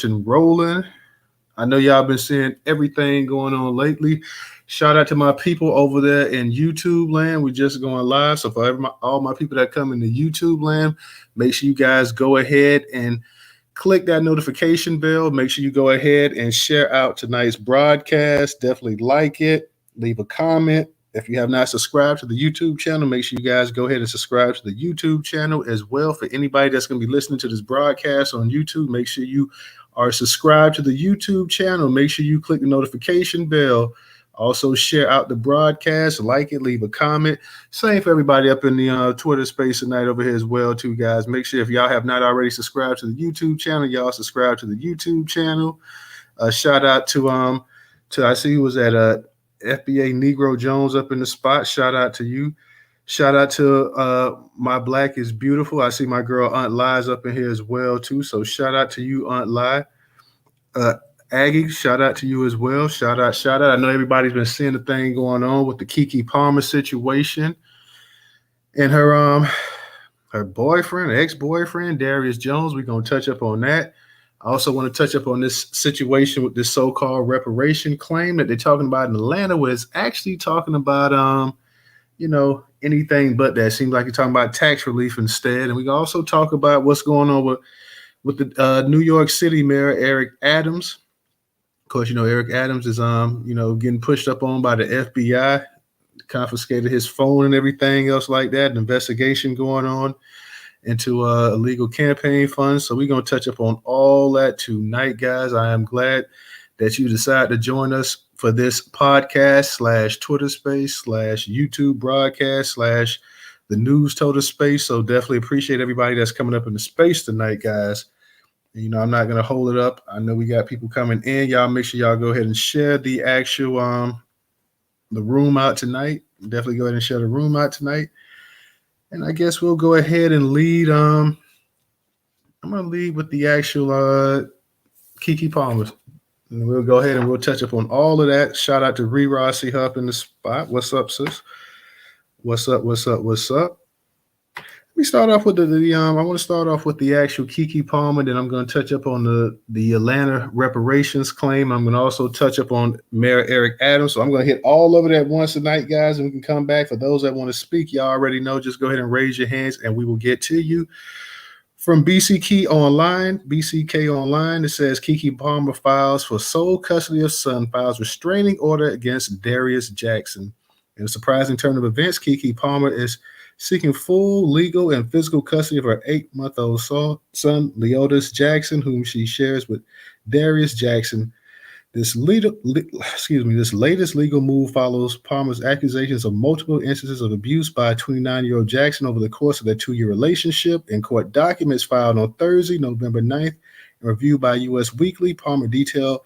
rolling. I know y'all been seeing everything going on lately. Shout out to my people over there in YouTube land. We just going live. So for all my people that come into YouTube land, make sure you guys go ahead and click that notification bell. Make sure you go ahead and share out tonight's broadcast. Definitely like it. Leave a comment. If you have not subscribed to the YouTube channel, make sure you guys go ahead and subscribe to the YouTube channel as well. For anybody that's going to be listening to this broadcast on YouTube, make sure you are subscribed to the YouTube channel. Make sure you click the notification bell. Also, share out the broadcast, like it, leave a comment. Same for everybody up in the Twitter space tonight over here as well, too, guys. Make sure if y'all have not already subscribed to the YouTube channel, y'all subscribe to the YouTube channel. Shout out to I see you was at FBA Negro Jones up in the spot. Shout out to you. Shout out to My Black is Beautiful. I see my girl Aunt Lies up in here as well, too. So shout out to you, Aunt Lie. Aggie, shout out to you as well. Shout out, shout out. I know everybody's been seeing the thing going on with the Keke Palmer situation and her boyfriend, ex-boyfriend, Darius Jones. We're gonna touch up on that. I also want to touch up on this situation with this so-called reparation claim that they're talking about in Atlanta, where it's actually talking about anything but that. Seems like you're talking about tax relief instead. And we can also talk about what's going on with the New York City Mayor Eric Adams. Of course, Eric Adams is getting pushed up on by the FBI, confiscated his phone and everything else like that. An investigation going on into illegal campaign funds. So we're going to touch up on all that tonight, guys. I am glad that you decided to join us for this podcast / Twitter space / YouTube broadcast / the Newstoter space. So definitely appreciate everybody that's coming up in the space tonight, guys. I'm not going to hold it up. I know we got people coming in. Y'all make sure y'all go ahead and share the actual the room out tonight. Definitely go ahead and share the room out tonight. And I guess we'll go ahead and lead. I'm going to lead with the actual Keke Palmer. And we'll go ahead and we'll touch up on all of that. Shout out to Rossi Huff in the spot. What's up, sis? What's up? What's up? What's up? Let me start off with I want to start off with the actual Keke Palmer. Then I'm going to touch up on the Atlanta reparations claim. I'm going to also touch up on Mayor Eric Adams. So I'm going to hit all of it at once tonight, guys, and we can come back. For those that want to speak, y'all already know, just go ahead and raise your hands and we will get to you. From BCK Online, it says Keke Palmer files for sole custody of son, files restraining order against Darius Jackson. In a surprising turn of events, Keke Palmer is seeking full legal and physical custody of her 8-month-old son, Leotis Jackson, whom she shares with Darius Jackson. This latest legal move follows Palmer's accusations of multiple instances of abuse by 29-year-old Jackson over the course of their 2-year relationship. In court documents filed on Thursday, November 9th, and reviewed by U.S. Weekly, Palmer detailed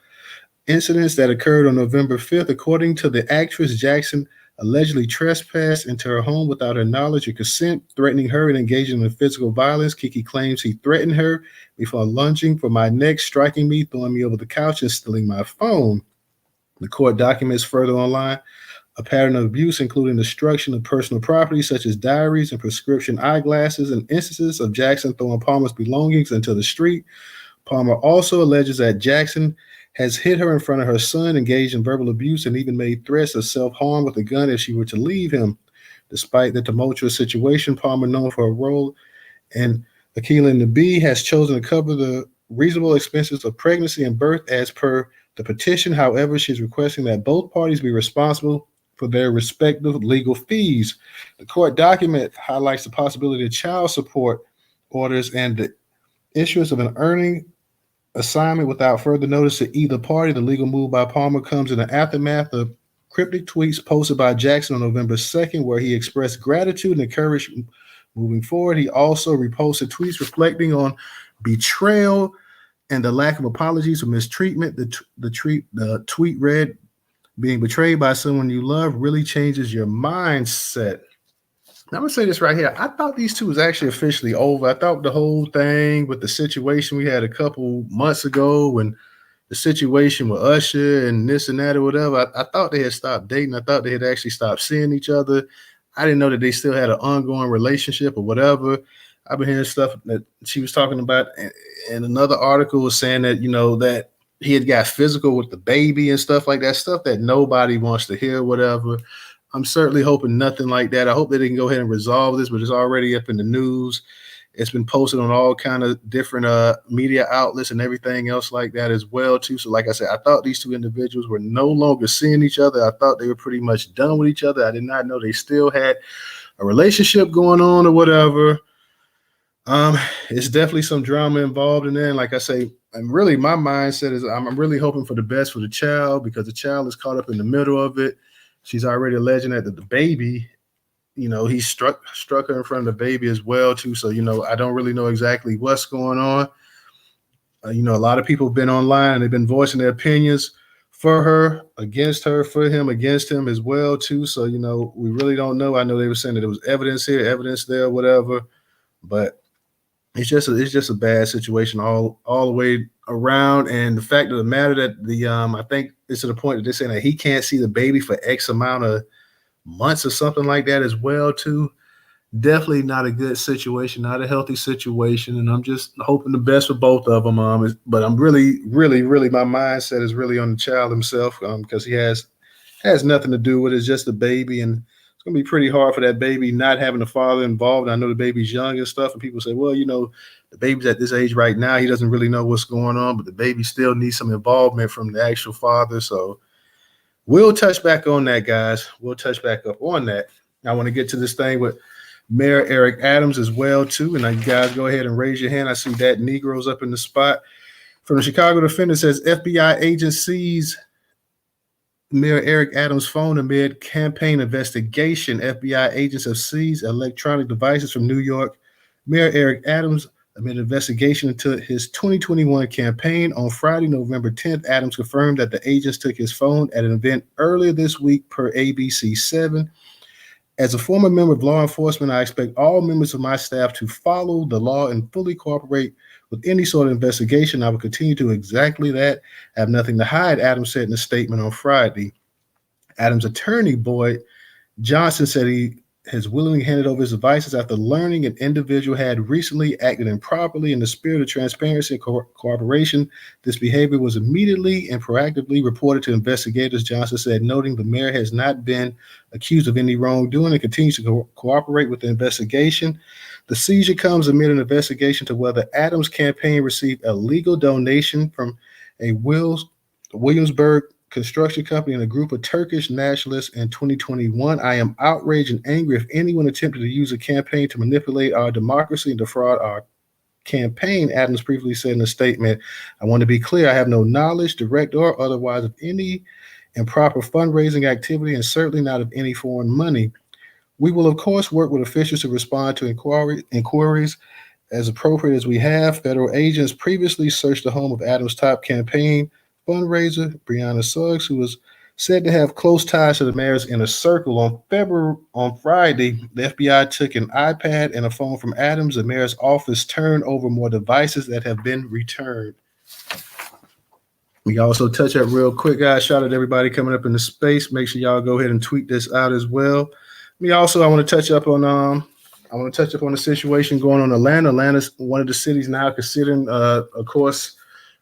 incidents that occurred on November 5th. According to the actress, Jackson allegedly trespassed into her home without her knowledge or consent, threatening her and engaging in physical violence. Keke claims he threatened her before lunging for my neck, striking me, throwing me over the couch, and stealing my phone. The court documents further online a pattern of abuse, including destruction of personal property such as diaries and prescription eyeglasses, and instances of Jackson throwing Palmer's belongings into the street. Palmer also alleges that Jackson has hit her in front of her son, engaged in verbal abuse, and even made threats of self-harm with a gun if she were to leave him. Despite the tumultuous situation, Palmer, known for her role in Akila and the Bee, has chosen to cover the reasonable expenses of pregnancy and birth as per the petition. However, she's requesting that both parties be responsible for their respective legal fees. The court document highlights the possibility of child support orders and the issuance of an earning assignment without further notice to either party. The legal move by Palmer comes in the aftermath of cryptic tweets posted by Jackson on November 2nd, where he expressed gratitude and encouraged moving forward. He also reposted tweets reflecting on betrayal and the lack of apologies for mistreatment. The tweet read, "Being betrayed by someone you love really changes your mindset." Now, I'm going to say this right here. I thought these two was actually officially over. I thought the whole thing with the situation we had a couple months ago when the situation with Usher and this and that or whatever, I thought they had stopped dating. I thought they had actually stopped seeing each other. I didn't know that they still had an ongoing relationship or whatever. I've been hearing stuff that she was talking about, and another article was saying that that he had got physical with the baby and stuff like that, stuff that nobody wants to hear, whatever. I'm certainly hoping nothing like that. I hope that they can go ahead and resolve this, but it's already up in the news. It's been posted on all kind of different media outlets and everything else like that as well too. So like I said, I thought these two individuals were no longer seeing each other. I thought they were pretty much done with each other. I did not know they still had a relationship going on or whatever. It's definitely some drama involved in there. And like I say, and really my mindset is I'm really hoping for the best for the child, because the child is caught up in the middle of it. She's already alleging that the baby, he struck her in front of the baby as well too. So I don't really know exactly what's going on. A lot of people have been online and they've been voicing their opinions for her, against her, for him, against him as well too. So we really don't know. I know they were saying that there was evidence here, evidence there, whatever, but it's just a bad situation all the way around. And the fact of the matter that the I think it's to the point that they're saying that he can't see the baby for X amount of months or something like that as well too. Definitely not a good situation, not a healthy situation, and I'm just hoping the best for both of them. But I'm really, really, really, my mindset is really on the child himself, because he has nothing to do with it. It's just a baby, and it's gonna be pretty hard for that baby not having a father involved. I know the baby's young and stuff, and people say, well, the baby's at this age right now, he doesn't really know what's going on, but the baby still needs some involvement from the actual father. So we'll touch back on that, guys. We'll touch back up on that. I want to get to this thing with Mayor Eric Adams as well too, and you guys go ahead and raise your hand. I see that Negro's up in the spot. From the Chicago Defender says FBI agent sees Mayor Eric Adams' phone amid campaign investigation. FBI agents have seized electronic devices from New York Mayor Eric Adams amid investigation into his 2021 campaign. On Friday, November 10th, Adams confirmed that the agents took his phone at an event earlier this week per ABC 7. As a former member of law enforcement, I expect all members of my staff to follow the law and fully cooperate with any sort of investigation. I will continue to do exactly that. I have nothing to hide, Adams said in a statement on Friday. Adams' attorney, Boyd Johnson, said he has willingly handed over his devices after learning an individual had recently acted improperly. In the spirit of transparency and cooperation, this behavior was immediately and proactively reported to investigators, Johnson said, noting the mayor has not been accused of any wrongdoing and continues to cooperate with the investigation. The seizure comes amid an investigation to whether Adams' campaign received a legal donation from a Williamsburg construction company and a group of Turkish nationalists in 2021. I am outraged and angry if anyone attempted to use a campaign to manipulate our democracy and defraud our campaign, Adams previously said in a statement. I want to be clear, I have no knowledge, direct or otherwise, of any improper fundraising activity and certainly not of any foreign money. We will, of course, work with officials to respond to inquiries as appropriate as we have. Federal agents previously searched the home of Adams' top campaign fundraiser, Brianna Suggs, who was said to have close ties to the mayor's inner circle. On Friday, the FBI took an iPad and a phone from Adams. The mayor's office turned over more devices that have been returned. We also touch up real quick, guys. Shout out to everybody coming up in the space. Make sure y'all go ahead and tweet this out as well. I want to touch up on the situation going on in Atlanta. Atlanta's one of the cities now considering, of course,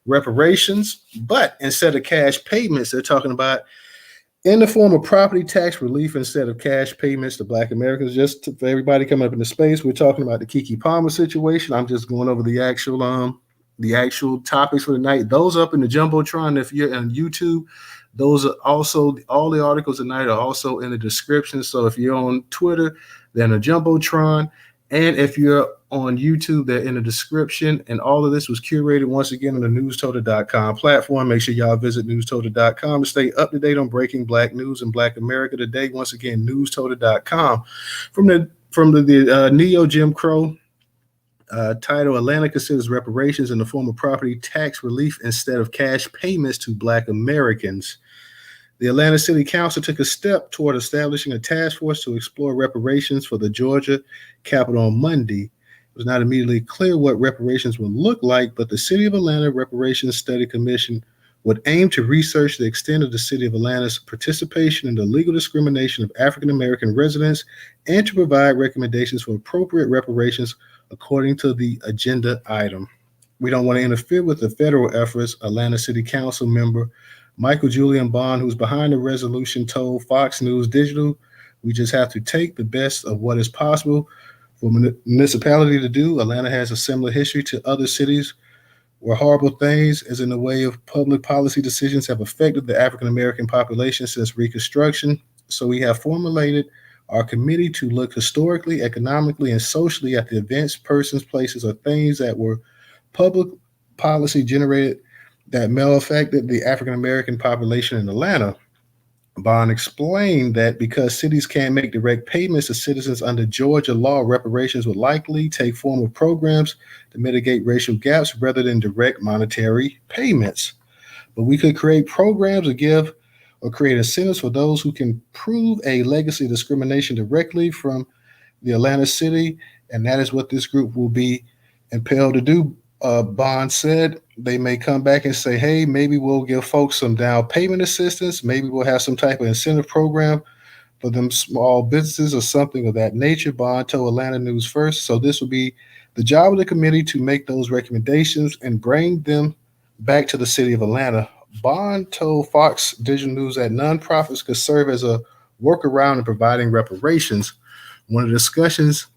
reparations, but instead of cash payments, they're talking about in the form of property tax relief instead of cash payments to Black Americans. Just for everybody coming up in the space, we're talking about the Keke Palmer situation. I'm just going over the actual topics for the night. Those up in the Jumbotron, if you're on YouTube, those are also, all the articles tonight are also in the description. So if you're on Twitter, they're in the Jumbotron. And if you're on YouTube, they're in the description. And all of this was curated once again on the Newstoter.com platform. Make sure y'all visit Newstoter.com to stay up to date on breaking Black news in Black America today. Once again, Newstoter.com. From the Neo Jim Crow title, Atlanta considers reparations in the form of property tax relief instead of cash payments to Black Americans. The Atlanta City Council took a step toward establishing a task force to explore reparations for the Georgia Capitol on Monday. It was not immediately clear what reparations would look like, but the City of Atlanta Reparations Study Commission would aim to research the extent of the City of Atlanta's participation in the legal discrimination of African American residents and to provide recommendations for appropriate reparations according to the agenda item. We don't want to interfere with the federal efforts, Atlanta City Council member Michael Julian Bond, who's behind the resolution, told Fox News Digital. We just have to take the best of what is possible for municipality to do. Atlanta has a similar history to other cities where horrible things, as in the way of public policy decisions, have affected the African American population since Reconstruction. So we have formulated our committee to look historically, economically, and socially at the events, persons, places, or things that were public policy generated that malaffected the African American population in Atlanta. Bond explained that because cities can't make direct payments to citizens under Georgia law, reparations would likely take form of programs to mitigate racial gaps rather than direct monetary payments. But we could create programs to give or create incentives for those who can prove a legacy of discrimination directly from the Atlanta city, and that is what this group will be impelled to do. Bond said they may come back and say, hey, maybe we'll give folks some down payment assistance. Maybe we'll have some type of incentive program for them small businesses or something of that nature. Bond told Atlanta News First. So this will be the job of the committee to make those recommendations and bring them back to the city of Atlanta. Bond told Fox Digital News that nonprofits could serve as a workaround in providing reparations. One of the discussions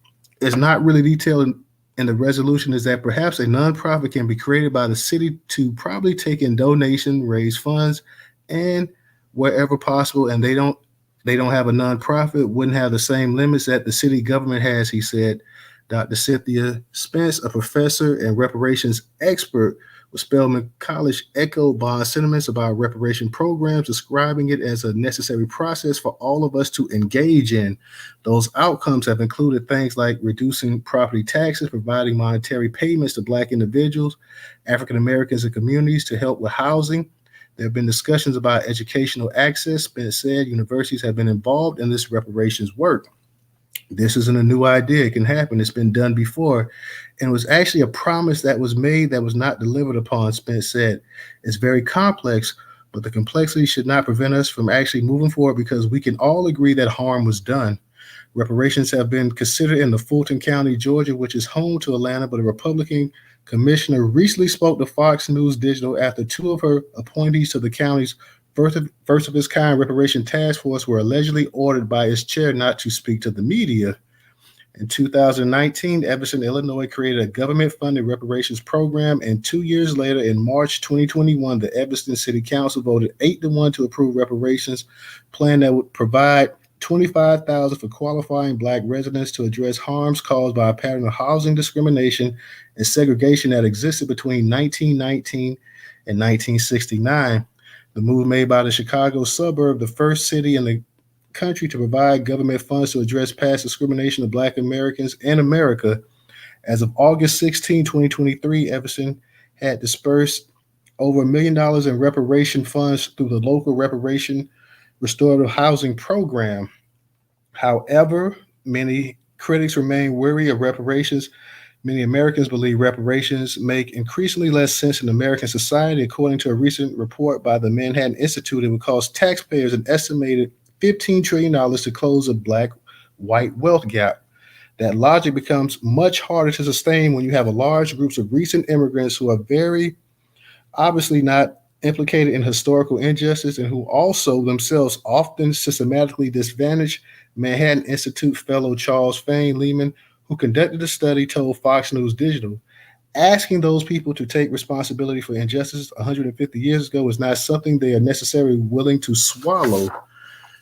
is not really detailed in the resolution is that perhaps a nonprofit can be created by the city to probably take in donation, raise funds, and wherever possible. And they don't have a nonprofit, wouldn't have the same limits that the city government has, he said. Dr. Cynthia Spence, a professor and reparations expert with Spelman College, echoed Bond's sentiments about reparation programs, describing it as a necessary process for all of us to engage in. Those outcomes have included things like reducing property taxes, providing monetary payments to Black individuals, African Americans, and communities to help with housing. There have been discussions about educational access. Spence said universities have been involved in this reparations work. This isn't a new idea. It can happen. It's been done before. And it was actually a promise that was made that was not delivered upon, Spence said. It's very complex, but the complexity should not prevent us from actually moving forward because we can all agree that harm was done. Reparations have been considered in the Fulton County, Georgia, which is home to Atlanta, but a Republican commissioner recently spoke to Fox News Digital after two of her appointees to the county's first of its kind reparation task force were allegedly ordered by its chair not to speak to the media. In 2019, Evanston, Illinois created a government-funded reparations program, and 2 years later, in March 2021, the Evanston City Council voted 8-1 to approve reparations plan that would provide $25,000 for qualifying Black residents to address harms caused by a pattern of housing discrimination and segregation that existed between 1919 and 1969. The move made by the Chicago suburb, the first city in the country to provide government funds to address past discrimination of Black Americans in America. As of August 16, 2023, Evanston had dispersed over $1 million in reparation funds through the local reparation restorative housing program. However, many critics remain wary of reparations. Many Americans believe reparations make increasingly less sense in American society. According to a recent report by the Manhattan Institute, it would cost taxpayers an estimated $15 trillion to close a Black-white wealth gap. That logic becomes much harder to sustain when you have a large groups of recent immigrants who are very obviously not implicated in historical injustice and who also themselves often systematically disadvantage. Manhattan Institute fellow Charles Fane Lehman, who conducted the study, told Fox News Digital, asking those people to take responsibility for injustice 150 years ago is not something they are necessarily willing to swallow.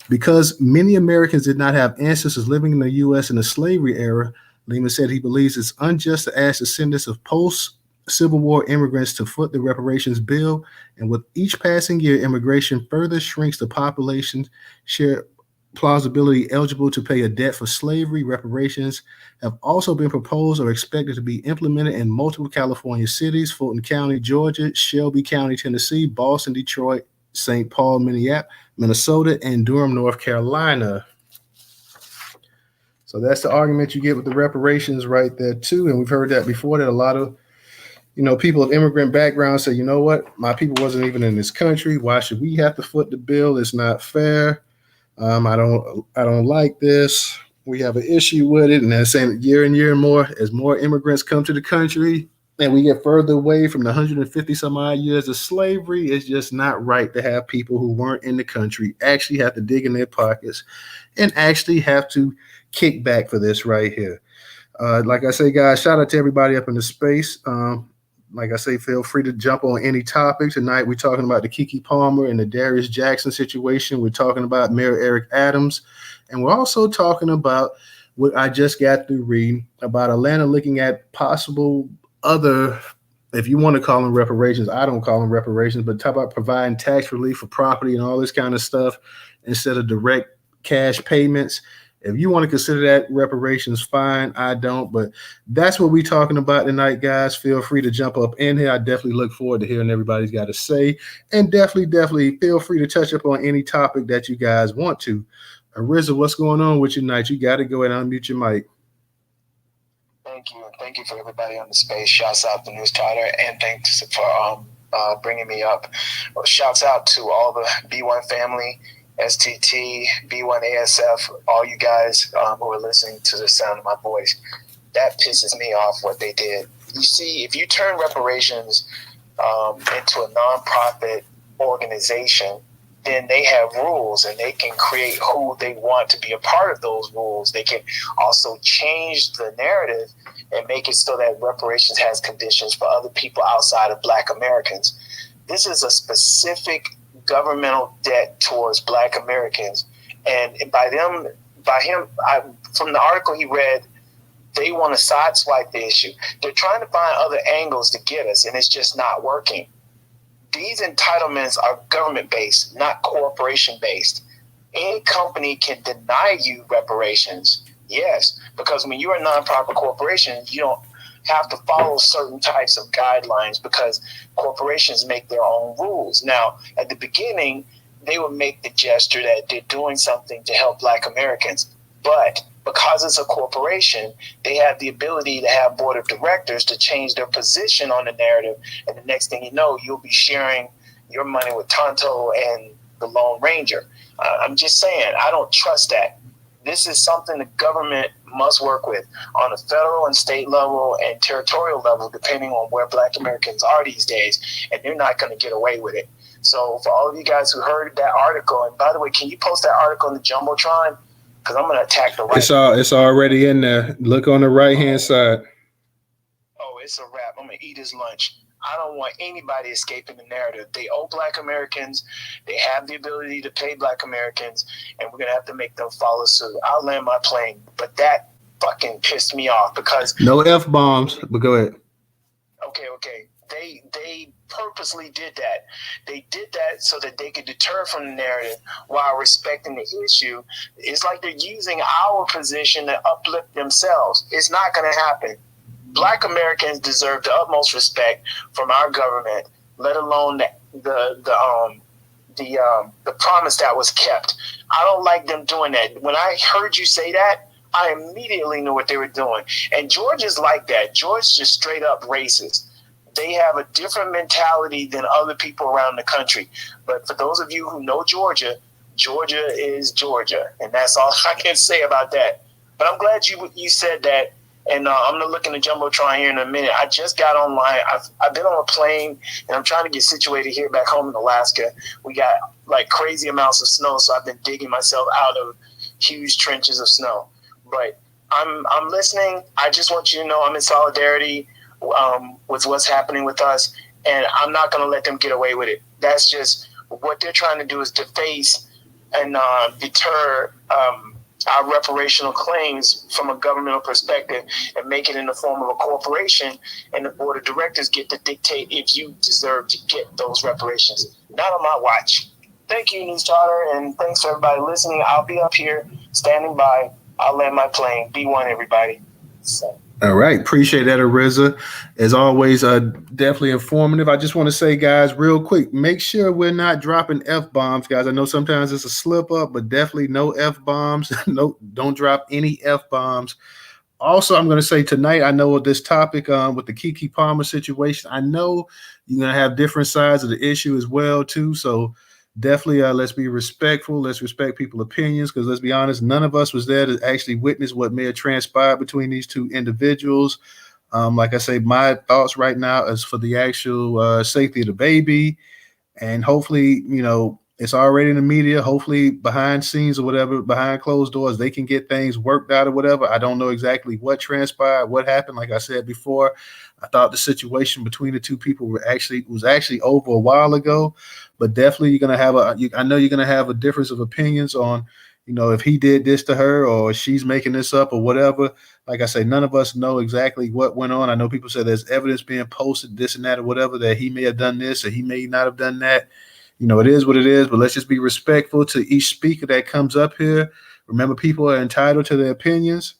Because many Americans did not have ancestors living in the U.S. in the slavery era, Lehman said he believes it's unjust to ask descendants of post-Civil War immigrants to foot the reparations bill, and with each passing year, immigration further shrinks the population share plausibility eligible to pay a debt for slavery. Reparations have also been proposed or expected to be implemented in multiple California cities: Fulton County, Georgia; Shelby County, Tennessee; Boston, Detroit; St. Paul, Minnesota; and Durham, North Carolina. So that's the argument you get with the reparations right there too. And we've heard that before, that a lot of people of immigrant backgrounds say, you know what, my people wasn't even in this country. Why should we have to foot the bill? It's not fair. I don't like this. We have an issue with it, and that's saying year and year more as more immigrants come to the country and we get further away from the 150 some odd years of slavery. It's just not right to have people who weren't in the country actually have to dig in their pockets and actually have to kick back for this right here. Like I say, guys, shout out to everybody up in the space. Like I say, feel free to jump on any topic. Tonight, we're talking about the Keke Palmer and the Darius Jackson situation. We're talking about Mayor Eric Adams. And we're also talking about what I just got through reading about Atlanta looking at possible other, if you want to call them reparations, I don't call them reparations, but talk about providing tax relief for property and all this kind of stuff instead of direct cash payments. If you want to consider that reparations, fine. I don't, but that's what we're talking about tonight, guys. Feel free to jump up in here. I definitely look forward to hearing everybody's got to say, and definitely feel free to touch up on any topic that you guys want to. Ariza, what's going on with you tonight? You got to go ahead and unmute your mic. Thank you for everybody on the space. Shouts out to Newstoter, and thanks for bringing me up. Shouts out to all the B1 family, STT, B1ASF, all you guys who are listening to the sound of my voice. That pisses me off what they did. You see, if you turn reparations into a nonprofit organization, then they have rules and they can create who they want to be a part of those rules. They can also change the narrative and make it so that reparations has conditions for other people outside of Black Americans. This is a specific governmental debt towards Black Americans. And from the article he read, they want to sideswipe the issue. They're trying to find other angles to get us, and it's just not working. These entitlements are government-based, not corporation-based. Any company can deny you reparations, yes, because when you're a nonprofit corporation, you don't have to follow certain types of guidelines because corporations make their own rules. Now, at the beginning, they would make the gesture that they're doing something to help Black Americans, but because it's a corporation, they have the ability to have board of directors to change their position on the narrative. And the next thing you know, you'll be sharing your money with Tonto and the Lone Ranger. I'm just saying, I don't trust that. This is something the government must work with on a federal and state level and territorial level, depending on where Black Americans are these days. And they're not going to get away with it. So for all of you guys who heard that article, and by the way, can you post that article in the Jumbotron? Because I'm going to attack the right. It's already in there. Look on the right-hand side. Oh, it's a wrap. I'm going to eat his lunch. I don't want anybody escaping the narrative. They owe Black Americans. They have the ability to pay Black Americans, and we're going to have to make them follow suit. I'll land my plane. But that fucking pissed me off because... No F-bombs, but go ahead. Okay. They purposely did that. They did that so that they could deter from the narrative while respecting the issue. It's like they're using our position to uplift themselves. It's not going to happen. Black Americans deserve the utmost respect from our government, let alone the promise that was kept. I don't like them doing that. When I heard you say that, I immediately knew what they were doing. And Georgia's like that. Georgia's just straight up racist. They have a different mentality than other people around the country. But for those of you who know Georgia, Georgia is Georgia. And that's all I can say about that. But I'm glad you said that. And I'm going to look in the Jumbotron here in a minute. I just got online. I've been on a plane, and I'm trying to get situated here back home in Alaska. We got like crazy amounts of snow, so I've been digging myself out of huge trenches of snow. But I'm listening. I just want you to know I'm in solidarity with what's happening with us, and I'm not going to let them get away with it. That's just what they're trying to do is deface and deter our reparational claims from a governmental perspective and make it in the form of a corporation, and the board of directors get to dictate if you deserve to get those reparations. Not on my watch. Thank you, Newstoter, and thanks for everybody listening. I'll be up here standing by. I'll land my plane. B1, everybody. So. All right. Appreciate that, Ariza. As always, definitely informative. I just want to say, guys, real quick, make sure we're not dropping F-bombs, guys. I know sometimes it's a slip up, but definitely no F-bombs. No, don't drop any F-bombs. Also, I'm going to say tonight, I know with this topic with the Keke Palmer situation, I know you're going to have different sides of the issue as well, too. So definitely let's be respectful. Let's respect people's opinions because let's be honest, none of us was there to actually witness what may have transpired between these two individuals. Like I say, my thoughts right now is for the actual safety of the baby, and hopefully, it's already in the media. Hopefully, behind scenes or whatever, behind closed doors, they can get things worked out or whatever. I don't know exactly what transpired, what happened. Like I said before, I thought the situation between the two people was actually over a while ago, but definitely you're gonna have I know you're gonna have a difference of opinions on, if he did this to her or she's making this up or whatever. Like I say, none of us know exactly what went on. I know people say there's evidence being posted, this and that or whatever, that he may have done this or he may not have done that. It is what it is, but let's just be respectful to each speaker that comes up here. Remember, people are entitled to their opinions,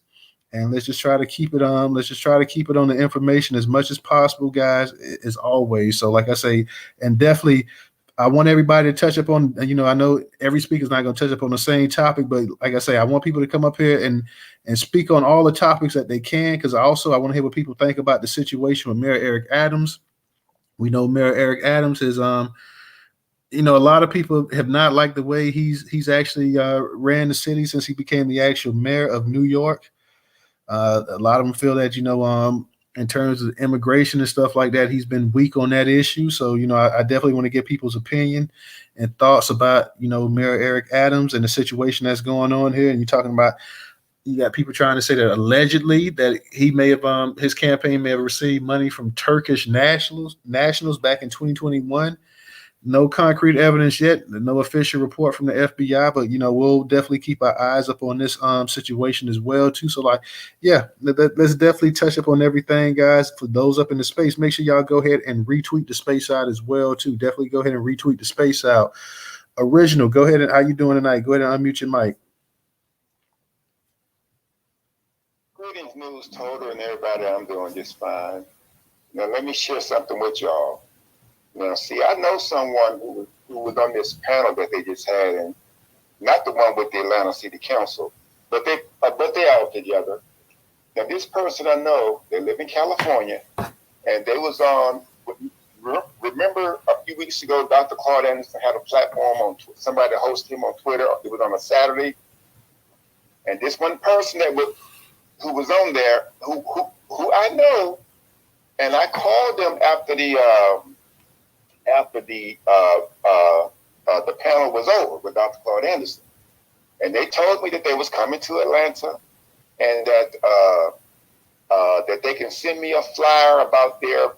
and let's just try to keep it on. Let's just try to keep it on the information as much as possible, guys, as always. So, like I say, and definitely, I want everybody to touch up on. I know every speaker is not going to touch up on the same topic, but like I say, I want people to come up here and speak on all the topics that they can, because also I want to hear what people think about the situation with Mayor Eric Adams. We know Mayor Eric Adams is a lot of people have not liked the way he's actually ran the city since he became the actual mayor of New York. A lot of them feel that in terms of immigration and stuff like that, he's been weak on that issue. So I definitely want to get people's opinion and thoughts about Mayor Eric Adams and the situation that's going on here. And you're talking about, you got people trying to say that allegedly that he may have his campaign may have received money from Turkish nationals back in 2021. No concrete evidence yet, no official report from the FBI, but we'll definitely keep our eyes up on this situation as well too. So yeah, let's definitely touch up on everything, guys. For those up in the space, make sure y'all go ahead and retweet the space out as well too. Definitely go ahead and retweet the space out. Original, go ahead and how you doing tonight? Go ahead and unmute your mic. Greetings, Newstoter, and everybody. I'm doing just fine. Now let me share something with y'all. See, I know someone who was on this panel that they just had, and not the one with the Atlanta City Council, but they all together. Now, this person I know, they live in California, and they was on. Remember a few weeks ago, Dr. Claude Anderson had a platform on somebody hosted him on Twitter. It was on a Saturday, and this one person who was on there, who I know, and I called them after the panel was over with Dr. Claude Anderson, and they told me that they was coming to Atlanta, and that they can send me a flyer about their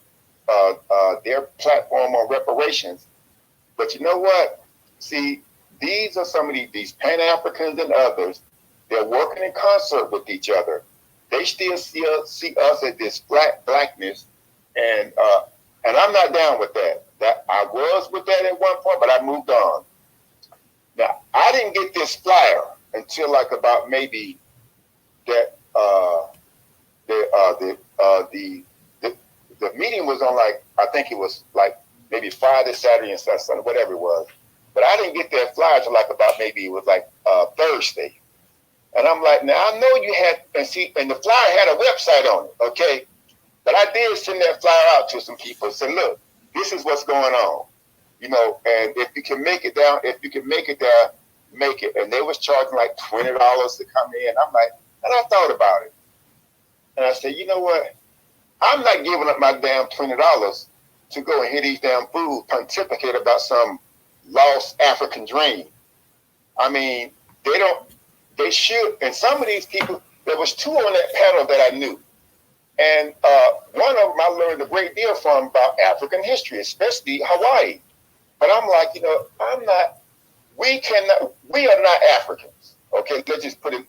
platform on reparations. But you know what? See, these are some of these Pan-Africans and others. They're working in concert with each other. They still see us as this blackness, and I'm not down with that. That I was with that at one point, but I moved on. Now, I didn't get this flyer until like about maybe that the meeting was on, like, I think it was like maybe Friday, Saturday, and Sunday, whatever it was. But I didn't get that flyer until like about maybe it was like Thursday. And I'm like, now I know you had, and the flyer had a website on it, okay? But I did send that flyer out to some people and said, look, this is what's going on, and if you can make it down, make it. And they was charging like $20 to come in. I'm like, and I thought about it. And I said, you know what? I'm not giving up my damn $20 to go and hear these damn fools pontificate about some lost African dream. I mean, they should. And some of these people, there was two on that panel that I knew. And one of them I learned a great deal from about African history, especially Hawaii. But I'm like, we are not Africans. Okay, let's just put it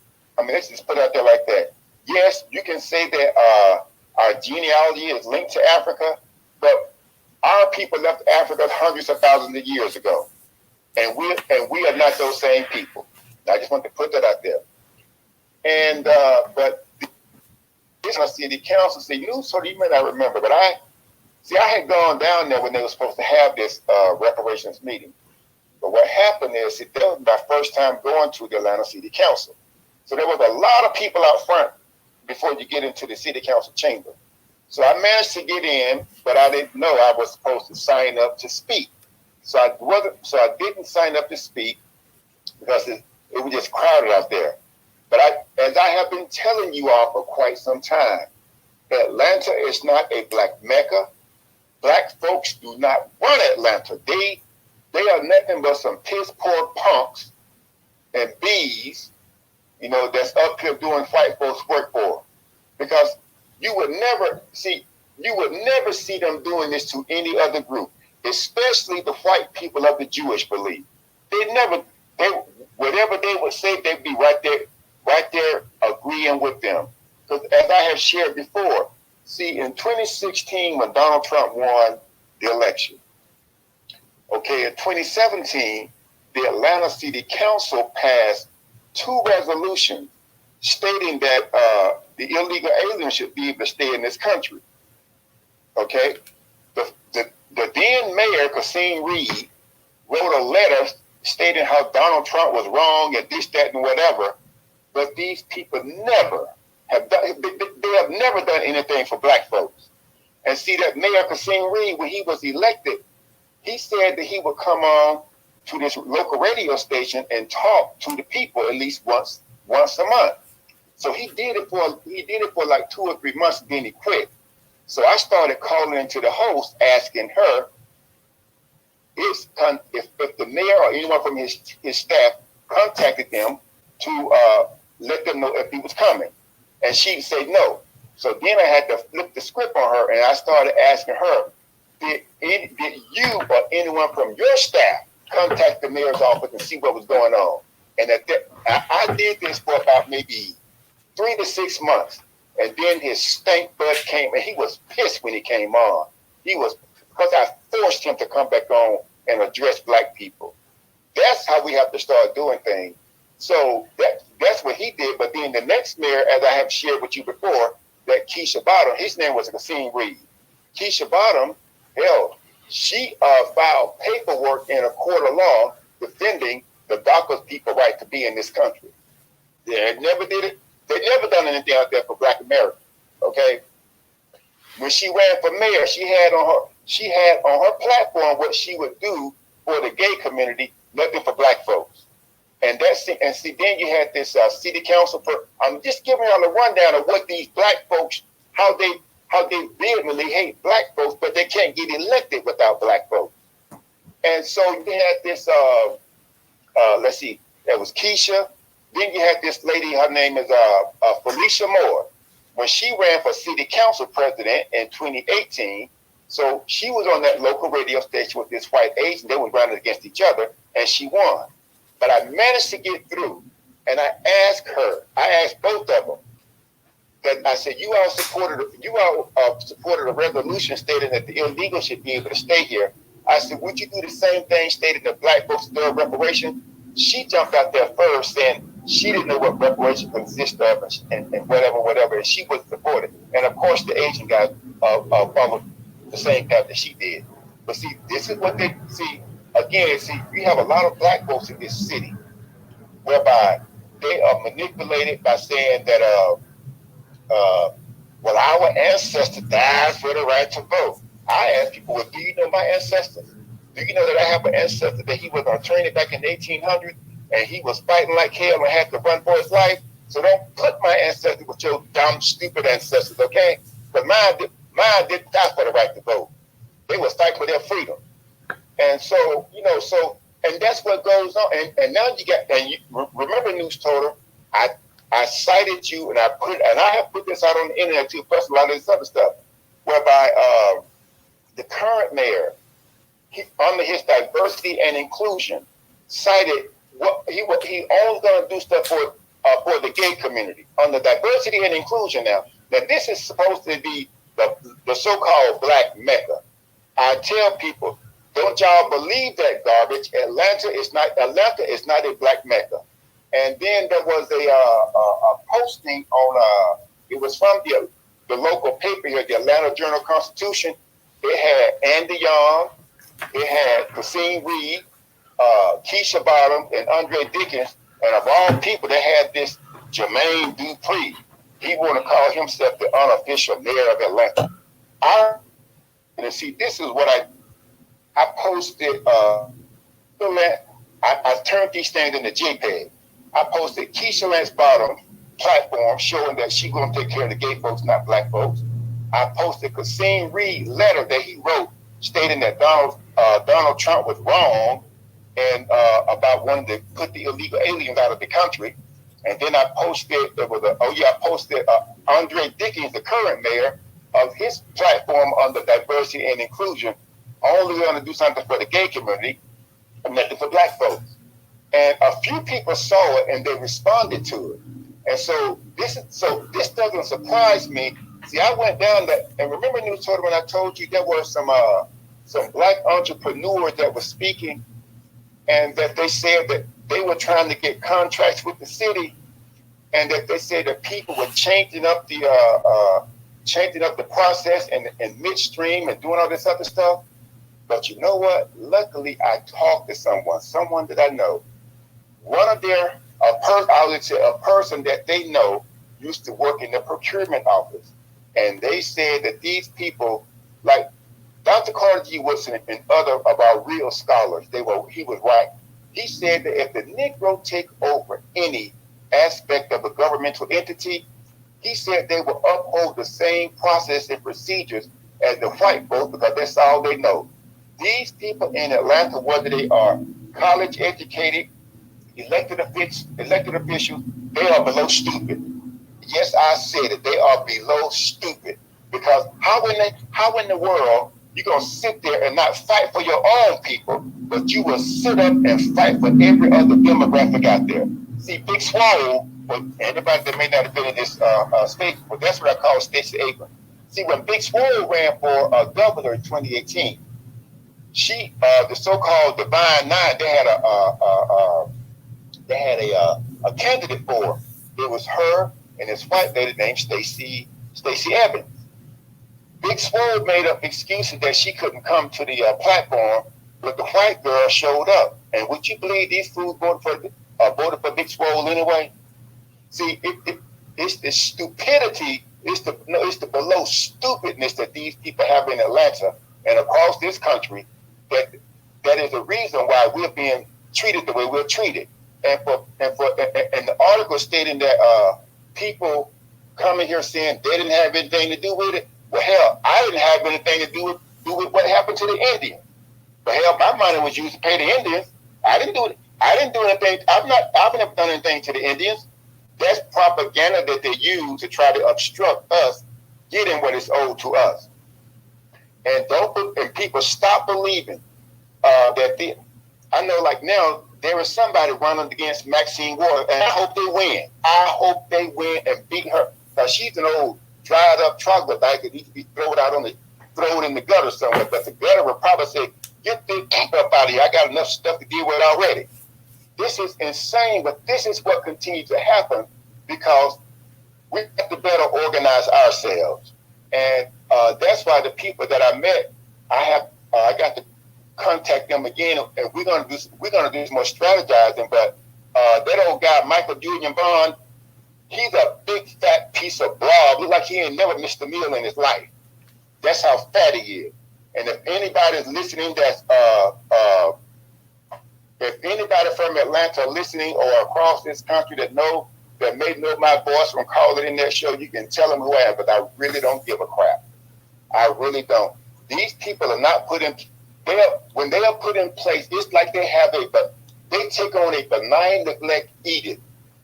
out there like that. Yes, you can say that our genealogy is linked to Africa, but our people left Africa hundreds of thousands of years ago. And we are not those same people. I just want to put that out there. And but this city council said, so you may not remember, but I had gone down there when they were supposed to have this reparations meeting. But what happened is, that was my first time going to the Atlanta City Council. So there was a lot of people out front before you get into the city council chamber. So I managed to get in, but I didn't know I was supposed to sign up to speak. So I didn't sign up to speak because it was just crowded out there. But as I have been telling you all for quite some time, Atlanta is not a black mecca. Black folks do not run Atlanta. They are nothing but some piss poor punks and bees, that's up here doing white folks work for. Because you would never see them doing this to any other group, especially the white people of the Jewish belief. Whatever they would say, they'd be right there agreeing with them. Because as I have shared before, see, in 2016, when Donald Trump won the election, okay, in 2017, the Atlanta City Council passed 2 resolutions stating that the illegal aliens should be able to stay in this country. Okay, the then mayor, Kasim Reed, wrote a letter stating how Donald Trump was wrong and this, that, and whatever. But these people never have done. They have never done anything for black folks. And see, that Mayor Kasim Reed, when he was elected, he said that he would come on to this local radio station and talk to the people at least once a month. So he did it for like 2 or 3 months, and then he quit. So I started calling into the host, asking her if the mayor or anyone from his staff contacted them to let them know if he was coming. And she'd say no. So then I had to flip the script on her, and I started asking her, did you or anyone from your staff contact the mayor's office and see what was going on? And I did this for about maybe 3 to 6 months. And then his stank butt came, and he was pissed when he came on. He was, because I forced him to come back on and address black people. That's how we have to start doing things. So that's what he did. But then the next mayor, as I have shared with you before, that Keisha Bottom, his name was Kasim Reed. Keisha Bottom, she filed paperwork in a court of law defending the DACA people right to be in this country. They never did it. They never done anything out there for black Americans. Okay. When she ran for mayor, she had on her platform what she would do for the gay community, nothing for black folks. And then you had this city council. I'm just giving y'all a rundown of what these black folks, how they vehemently hate black folks, but they can't get elected without black folks. And so you had this. Let's see, that was Keisha. Then you had this lady. Her name is Felicia Moore. When she ran for city council president in 2018, so she was on that local radio station with this white agent. They were running against each other, and she won. But I managed to get through, and I asked both of them, that I said, you all supported a resolution stating that the illegal should be able to stay here. I said, would you do the same thing stating that black folks deserve reparations? She jumped out there first saying she didn't know what reparations consist of and whatever, and she wouldn't support it. And of course, the Asian guys followed the same path that she did. But see, this is what they see. Again, we have a lot of black folks in this city whereby they are manipulated by saying that, well, our ancestor died for the right to vote. I ask people, well, do you know my ancestors? Do you know that I have an ancestor that he was an attorney back in the 1800s and he was fighting like hell and had to run for his life? So don't put my ancestors with your dumb, stupid ancestors, okay? But mine didn't die for the right to vote. They was fighting for their freedom. And so, and that's what goes on. And now remember, Newstoter, I cited you and I have put this out on the internet too, plus a lot of this other stuff, whereby the current mayor, under his diversity and inclusion, cited what he only going to do stuff for the gay community on the diversity and inclusion. Now this is supposed to be the so-called black Mecca. I tell people, don't y'all believe that garbage. Atlanta is not a black Mecca. And then there was a posting on it was from the local paper here, the Atlanta Journal-Constitution. It had Andy Young, it had Kasim Reed, Keisha Bottom, and Andre Dickens, and of all people, they had this Jermaine Dupree. He want to call himself the unofficial mayor of Atlanta. And see, this is what I posted I turned these things into JPEG. I posted Keisha Lance Bottom platform showing that she gonna take care of the gay folks, not black folks. I posted Kasim Reed letter that he wrote stating that Donald Trump was wrong and about wanting to put the illegal aliens out of the country. And then I posted I posted Andre Dickens, the current mayor, of his platform on the diversity and inclusion, only going to do something for the gay community and nothing for black folks. And a few people saw it and they responded to it. And so this doesn't surprise me. See, I went down that, and remember, Newstoter, when I told you there were some black entrepreneurs that were speaking, and that they said that they were trying to get contracts with the city, and that they said that people were changing up the process and midstream and doing all this other stuff. But you know what? Luckily, I talked to someone that I know. One of a person that they know used to work in the procurement office. And they said that these people, like Dr. Carter G. Woodson and other of our real scholars, he was right. He said that if the Negro take over any aspect of a governmental entity, he said they will uphold the same process and procedures as the white folks because that's all they know. These people in Atlanta, whether they are college educated, elected officials, they are below stupid. Yes, I said it. They are below stupid. Because how in the world you gonna sit there and not fight for your own people, but you will sit up and fight for every other demographic out there? See, Big Swole, for anybody that may not have been in this space, but that's what I call Stacey Abrams. See, when Big Swole ran for governor in 2018, she, the so-called Divine Nine, they had a candidate for. It was her and this white lady named Stacey Evans. Big Swole made up excuses that she couldn't come to the platform, but the white girl showed up. And would you believe these fools voted for Big Swole anyway? See, it's the stupidity, it's the below stupidness that these people have in Atlanta and across this country that is the reason why we're being treated the way we're treated. And the article stating that people coming here saying they didn't have anything to do with it. Well, hell, I didn't have anything to do with what happened to the Indians. But hell, my money was used to pay the Indians. I didn't do it. I didn't do anything. I've never done anything to the Indians. That's propaganda that they use to try to obstruct us getting what is owed to us. And people stop believing that I know, like now, there is somebody running against Maxine Ward, and I hope they win. I hope they win and beat her. Now, she's an old, dried up troglodyte that needs to be thrown in the gutter somewhere. But the gutter will probably say, get this up out of here. I got enough stuff to deal with already. This is insane, but this is what continues to happen because we have to better organize ourselves. And that's why the people that I met, I got to contact them again, and we're gonna do some more strategizing. But that old guy, Michael Julian Bond, he's a big fat piece of blob. Look like he ain't never missed a meal in his life. That's how fat he is. And if anybody's listening, if anybody from Atlanta listening or across this country that may know my voice from calling in that show, you can tell them who I am. But I really don't give a crap. I really don't. These people are not put in. When they are put in place, it's like they take on a benign neglect edict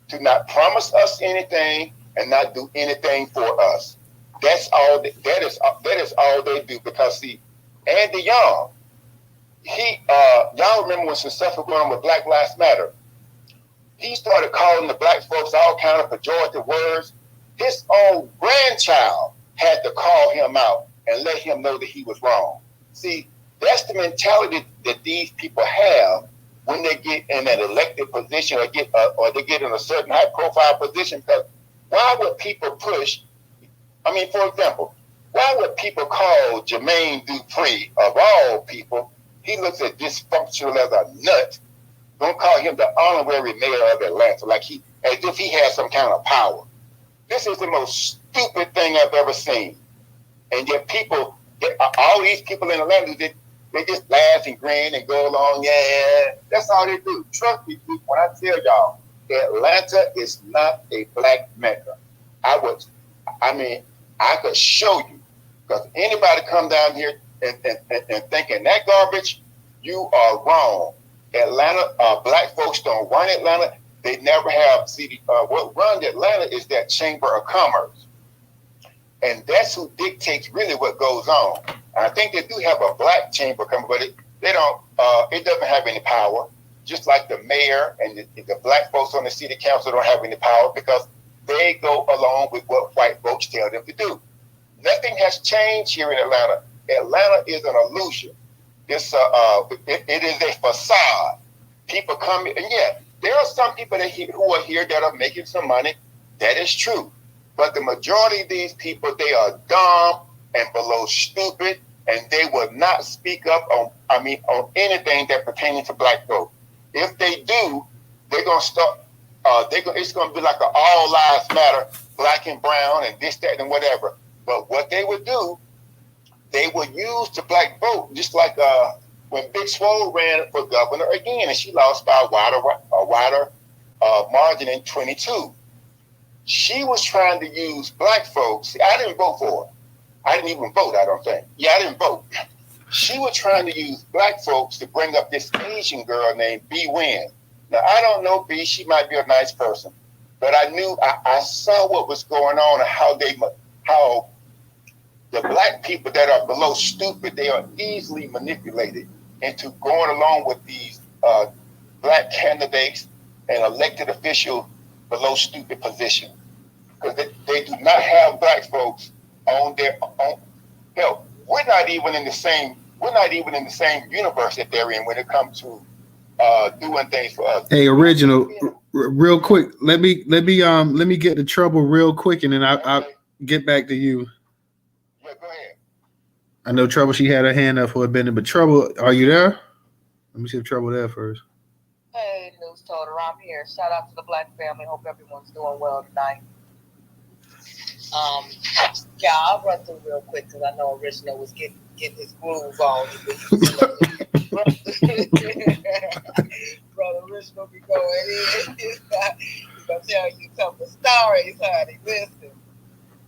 to not promise us anything and not do anything for us. That's all. That is all they do. Because see, Andy Young, y'all remember when some stuff was going on with Black Lives Matter? He started calling the black folks all kind of pejorative words. His own grandchild had to call him out and let him know that he was wrong. See, that's the mentality that these people have when they get in an elected position or they get in a certain high-profile position. Because why would people push? I mean, for example, why would people call Jermaine Dupri, of all people? He looks at dysfunctional as a nut. Don't call him the honorary mayor of Atlanta, as if he has some kind of power. This is the most stupid thing I've ever seen. And yet all these people in Atlanta, They just laugh and grin and go along. Yeah, that's all they do. Trust me, people, when I tell y'all, Atlanta is not a black mecca. I could show you, because anybody come down here and thinking that garbage, you are wrong. Atlanta, black folks don't run Atlanta. They never have. See, what runs Atlanta is that Chamber of Commerce, and that's who dictates really what goes on. And I think they do have a black chamber of commerce, but they don't. It doesn't have any power. Just like the mayor and the black folks on the city council don't have any power because they go along with what white folks tell them to do. Nothing has changed here in Atlanta. Atlanta is an illusion. It is a facade. People come in, and yeah, there are some people who are here that are making some money. That is true. But the majority of these people, they are dumb and below stupid, and they will not speak up on anything that pertaining to black folk. If they do, they're gonna start. It's gonna be like an all lives matter, black and brown, and this, that, and whatever. But what they would do, they would use the black vote, just like when Big Swole ran for governor again, and she lost by a wider margin in 22. She was trying to use black folks. See, I didn't vote for her. I didn't even vote, I don't think. Yeah, I didn't vote. She was trying to use black folks to bring up this Asian girl named B. Wynn. Now, I don't know B. She might be a nice person. But I saw what was going on and how the black people that are below stupid, they are easily manipulated into going along with these black candidates and elected officials below stupid positions. Because they do not have black folks on their own. Hell, we're not even in the same universe that they're in when it comes to doing things for us. Hey, original, real quick. Let me get the trouble real quick, and then I'll get back to you. Yeah, go ahead. I know Trouble. She had her hand up for a minute, but Trouble, are you there? Let me see if Trouble there first. Hey, Newstoter, I'm here. Shout out to the black family. Hope everyone's doing well tonight. Yeah, I'll run through real quick because I know Original was getting his groove on. Brother Original be going in. He's gonna tell you a couple of stories, honey. Listen.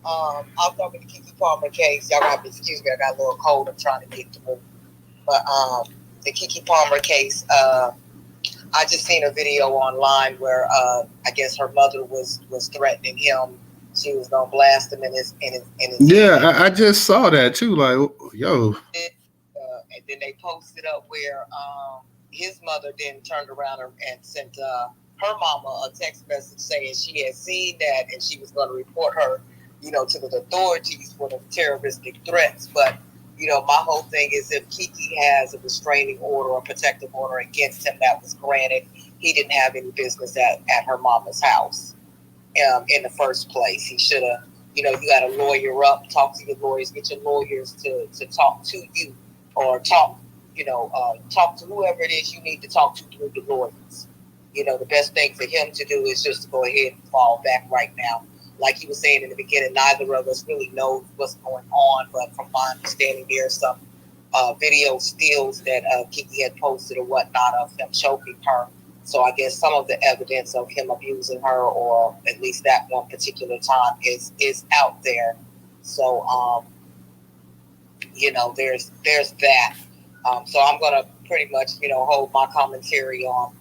I'll start with the Keke Palmer case. Y'all gotta excuse me, I got a little cold. I'm trying to get through. But the Keke Palmer case, I just seen a video online where I guess her mother was threatening him. She was gonna blast him in his Yeah, I just saw that too. Like, yo. And then they posted up where his mother then turned around and sent her mama a text message saying she had seen that and she was going to report her, to the authorities for the terroristic threats. But my whole thing is if Keke has a restraining order or protective order against him that was granted, he didn't have any business at her mama's house. In the first place, he should have, you got to lawyer up, talk to your lawyers, get your lawyers to talk to you, or talk to whoever it is you need to talk to through the lawyers. The best thing for him to do is just to go ahead and fall back right now. Like he was saying in the beginning, neither of us really knows what's going on, but from my understanding, there's some video stills that Keke had posted or whatnot of him choking her. So I guess some of the evidence of him abusing her, or at least that one particular time, is out there. So there's that. So I'm gonna pretty much hold my commentary on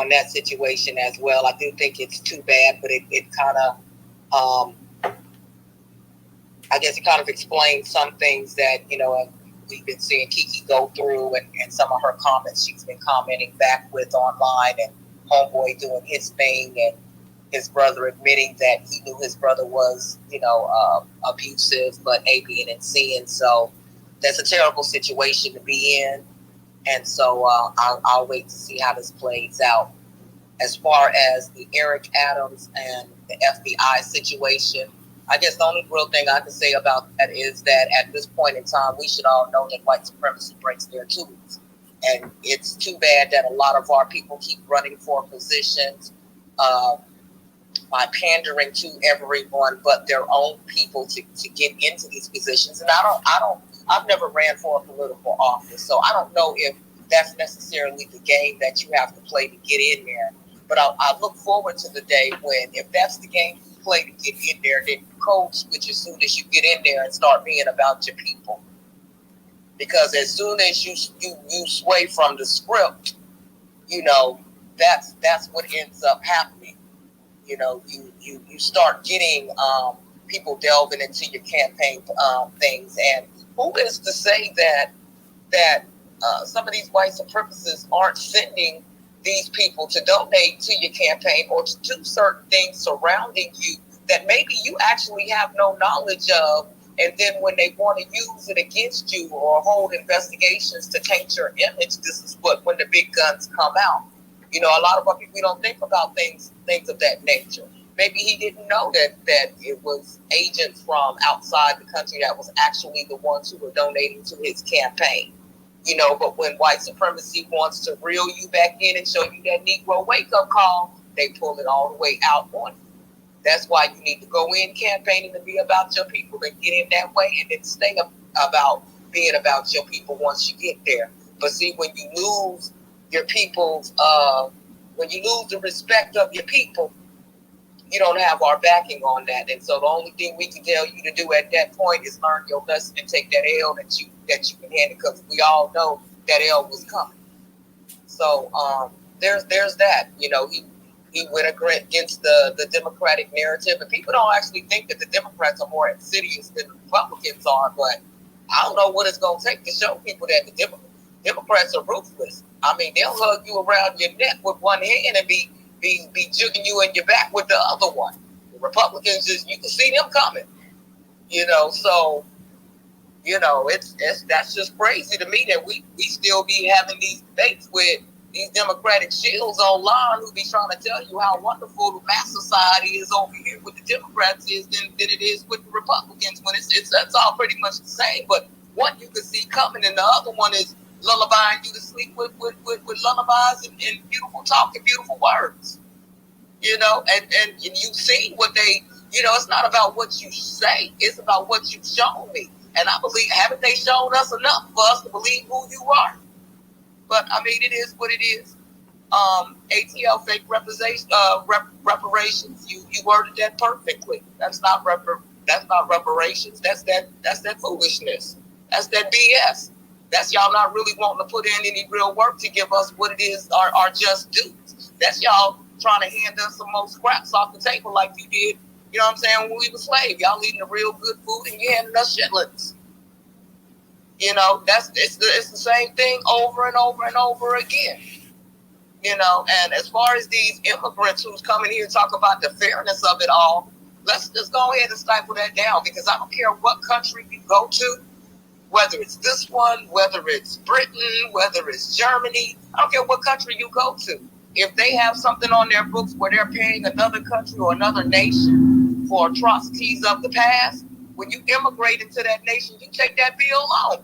that situation as well. I do think it's too bad, but it kind of I guess it kind of explains some things that we've been seeing Keke go through, and some of her comments she's been commenting back with online, and homeboy doing his thing, and his brother admitting that he knew his brother was, abusive, but A, being and seeing. So that's a terrible situation to be in. And so I'll wait to see how this plays out. As far as the Eric Adams and the FBI situation, I guess the only real thing I can say about that is that at this point in time, we should all know that white supremacy breaks their tools. And it's too bad that a lot of our people keep running for positions by pandering to everyone but their own people to get into these positions. And I don't I've never ran for a political office, so I don't know if that's necessarily the game that you have to play to get in there. But I look forward to the day when, if that's the game you play to get in there, then you code switch as soon as you get in there and start being about your people. Because as soon as you sway from the script, you know, that's what ends up happening. You know, you start getting people delving into your campaign things. And who is to say that some of these white supremacists aren't sending these people to donate to your campaign or to do certain things surrounding you that maybe you actually have no knowledge of, and then when they want to use it against you or hold investigations to taint your image, this is when the big guns come out. You know, a lot of our people, we don't think about things of that nature. Maybe he didn't know that it was agents from outside the country that was actually the ones who were donating to his campaign. You know, but when white supremacy wants to reel you back in and show you that Negro wake-up call, they pull it all the way out on you. That's why you need to go in campaigning to be about your people and get in that way, and then stay about being about your people once you get there. But see, when you lose your people's, when you lose the respect of your people, you don't have our backing on that. And so the only thing we can tell you to do at that point is learn your lesson and take that L that you can handle, because we all know that L was coming. So there's that. You know, he went against the Democratic narrative, and people don't actually think that the Democrats are more insidious than the Republicans are. But I don't know what it's going to take to show people that the Democrats are ruthless. I mean, they'll hug you around your neck with one hand and be jugging you in your back with the other one. The Republicans, you can see them coming. You know, so you know, that's just crazy to me that we still be having these debates with these Democratic shields online who be trying to tell you how wonderful the mass society is over here with the Democrats is than it is with the Republicans, when that's all pretty much the same. But one you can see coming, and the other one is lullabying you to sleep with lullabies and beautiful talk and beautiful words. You know, and you've seen what they, you know, it's not about what you say, it's about what you've shown me. And I believe, haven't they shown us enough for us to believe who you are? But I mean, it is what it is. ATL, fake reparations. You worded that perfectly. That's not reparations. That's that foolishness. That's that BS. That's y'all not really wanting to put in any real work to give us what it is our just dues. That's y'all trying to hand us some more scraps off the table like you did, you know what I'm saying, when we were slaves. Y'all eating the real good food and you handing us shitlets. You know, it's the same thing over and over and over again. You know, and as far as these immigrants who's coming here and talk about the fairness of it all, let's just go ahead and stifle that down, because I don't care what country you go to, whether it's this one, whether it's Britain, whether it's Germany, I don't care what country you go to. If they have something on their books where they're paying another country or another nation for atrocities of the past, when you immigrate into that nation, you take that bill on.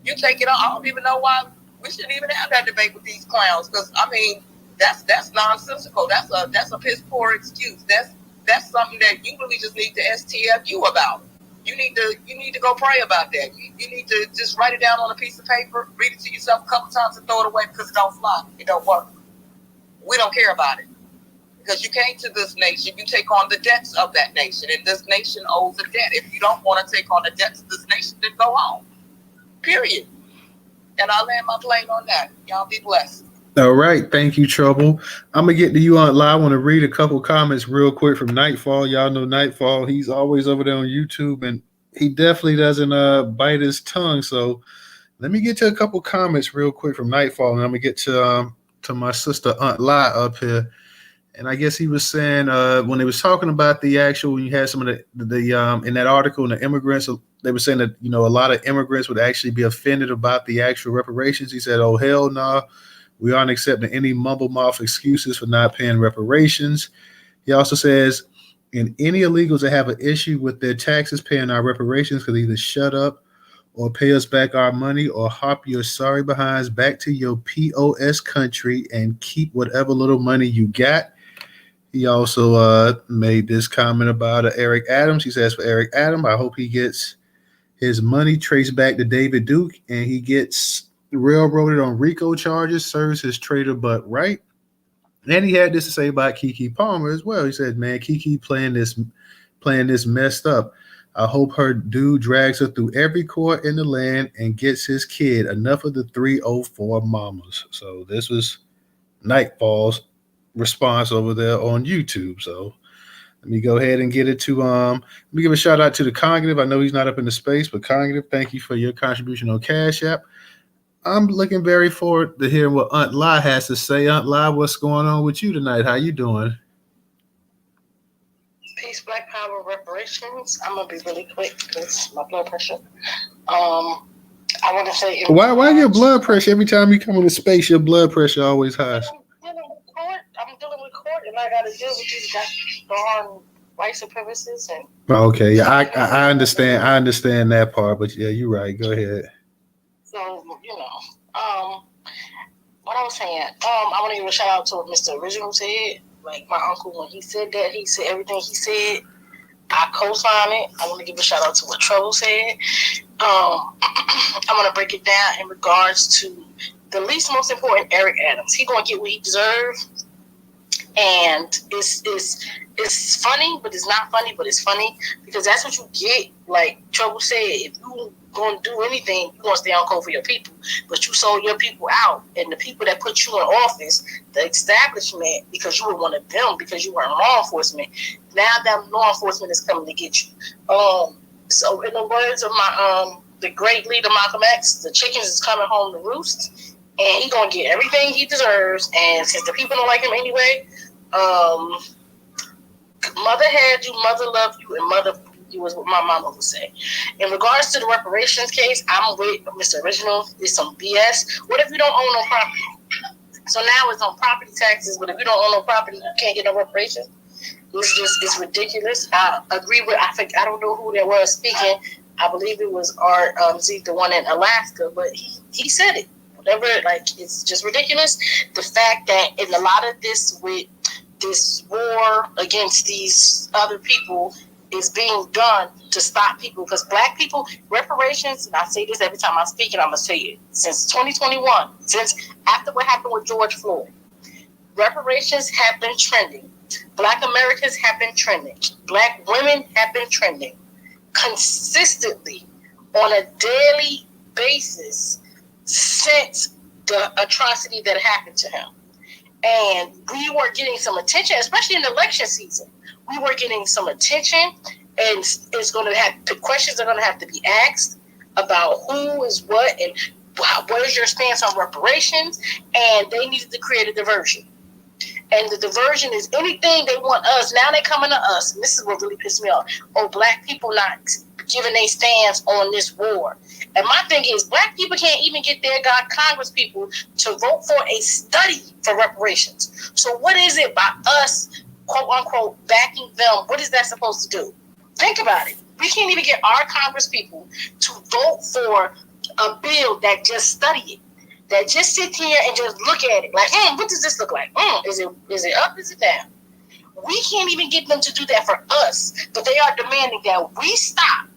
You take it on. I don't even know why we shouldn't even have that debate with these clowns, because I mean, that's nonsensical. That's a piss poor excuse. That's something that you really just need to STFU about. You need to go pray about that. You need to just write it down on a piece of paper, read it to yourself a couple times, and throw it away, because it don't fly. It don't work. We don't care about it, because you came to this nation, you take on the debts of that nation, and this nation owes a debt. If you don't want to take on the debts of this nation, then go home. Period. And I land my plane on that. Y'all be blessed. All right. Thank you, Trouble. I'm going to get to you on live. I want to read a couple comments real quick from Nightfall. Y'all know Nightfall. He's always over there on YouTube, and he definitely doesn't bite his tongue. So let me get to a couple comments real quick from Nightfall, and I'm going to get to my sister Aunt Lai up here. And I guess he was saying when they was talking about the actual, when you had some of the in that article, and the immigrants, they were saying that, you know, a lot of immigrants would actually be offended about the actual reparations. He said, oh, hell no, we aren't accepting any mumble mouth excuses for not paying reparations. He also says, and any illegals that have an issue with their taxes paying our reparations could either shut up or pay us back our money, or hop your sorry behinds back to your POS country and keep whatever little money you got. He also made this comment about Eric Adams. He says, for Eric Adams, I hope he gets His money traced back to David Duke, and he gets railroaded on RICO charges, serves his traitor butt right. And he had this to say about Keke Palmer as well. He said, "Man, Keke playing this messed up. I hope her dude drags her through every court in the land and gets his kid. Enough of the 304 mamas." So this was Nightfall's response over there on YouTube. So let me go ahead and get it to let me give a shout out to the Cognitive. I know he's not up in the space, but Cognitive, thank you for your contribution on Cash App. I'm looking very forward to hearing what Aunt Lai has to say. Aunt Lai, what's going on with you tonight? How you doing? Peace, Black Power, reparations. I'm gonna be really quick because my blood pressure. I want to say why your blood pressure every time you come into space, your blood pressure always high? I'm dealing with court, and I got to deal with these darn white supremacists. And okay, yeah, I understand. I understand that part, but yeah, you're right. Go ahead. So what I was saying, I want to give a shout out to what Mr. Original said. Like my uncle, when he said that, he said everything he said. I co-sign it. I want to give a shout out to what Trouble said. I want to break it down in regards to the least most important, Eric Adams. He gonna get what he deserves, and it's funny, but it's not funny, but it's funny because that's what you get. Like Trouble said, if you gonna do anything, you gonna stay on code for your people, but you sold your people out, and the people that put you in office, the establishment, because you were one of them, because you were in law enforcement. Now that law enforcement is coming to get you. So in the words of my the great leader Malcolm X, the chickens is coming home to roost, and he gonna get everything he deserves. And since the people don't like him anyway, mother had you, mother loved you, and mother you was what my mama would say. In regards to the reparations case, I'm with Mr. Original. It's some BS. What if you don't own no property? So now it's on property taxes, but if you don't own no property, you can't get no reparations. It's ridiculous. I agree with, I don't know who that was speaking. I believe it was Art Z, the one in Alaska, but he said it. Whatever, like, it's just ridiculous. The fact that in a lot of this, with this war against these other people, is being done to stop people, because black people, reparations, and I say this every time I speak, and I'm going to say it, since 2021, since after what happened with George Floyd, reparations have been trending. Black Americans have been trending. Black women have been trending consistently on a daily basis since the atrocity that happened to him. And we were getting some attention, especially in the election season. We were getting some attention, and it's going to have, the questions are going to have to be asked about who is what and what is your stance on reparations. And they needed to create a diversion. And the diversion is anything they want us. Now they're coming to us. And this is what really pissed me off. Oh, black people not giving their stance on this war. And my thing is, black people can't even get their Congress people to vote for a study for reparations. So what is it by us, quote unquote, backing them? What is that supposed to do? Think about it. We can't even get our Congress people to vote for a bill that just study it. That just sit here and just look at it like, what does this look like? Is it up? Is it down? We can't even get them to do that for us, but they are demanding that we stop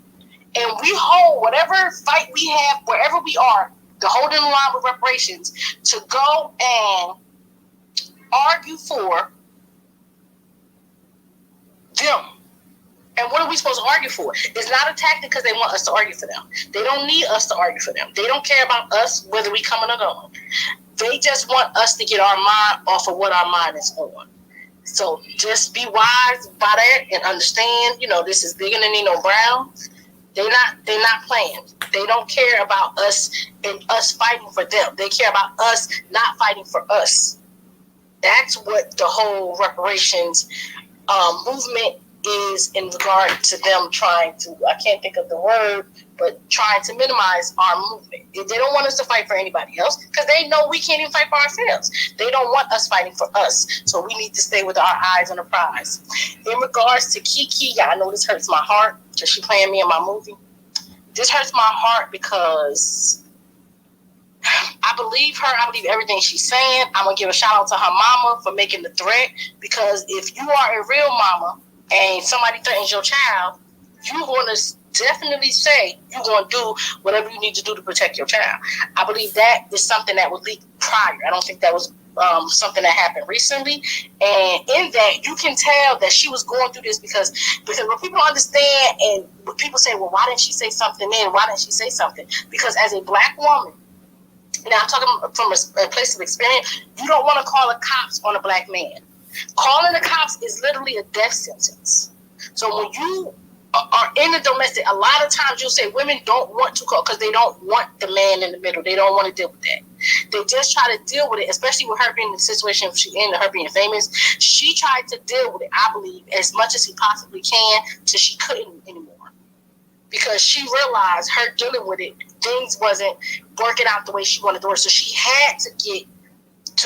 and we hold whatever fight we have, wherever we are, to hold in line with reparations, to go and argue for them. And what are we supposed to argue for? It's not a tactic because they want us to argue for them. They don't need us to argue for them. They don't care about us, whether we coming or going. They just want us to get our mind off of what our mind is on. So just be wise by that and understand, this is bigger than Nino Brown. They're not playing. They don't care about us and us fighting for them. They care about us not fighting for us. That's what the whole reparations movement is in regard to them trying to, I can't think of the word, but trying to minimize our movement. They don't want us to fight for anybody else because they know we can't even fight for ourselves. They don't want us fighting for us. So we need to stay with our eyes on the prize. In regards to Keke, I know this hurts my heart because she's playing me in my movie. This hurts my heart because I believe her. I believe everything she's saying. I'm going to give a shout out to her mama for making the threat, because if you are a real mama and somebody threatens your child, you're going to definitely say you're going to do whatever you need to do to protect your child. I believe that is something that was leaked prior. I don't think that was something that happened recently. And in that, you can tell that she was going through this because when people understand and when people say, well, why didn't she say something then? Why didn't she say something? Because as a black woman, now I'm talking from a place of experience, you don't want to call the cops on a black man. Calling the cops is literally a death sentence. So when you are in the domestic, a lot of times you'll say women don't want to call because they don't want the man in the middle. They don't want to deal with that. They just try to deal with it, especially with her being in the situation she in, her being famous. She tried to deal with it, I believe, as much as she possibly can till she couldn't anymore. Because she realized her dealing with it, things wasn't working out the way she wanted to work. So she had to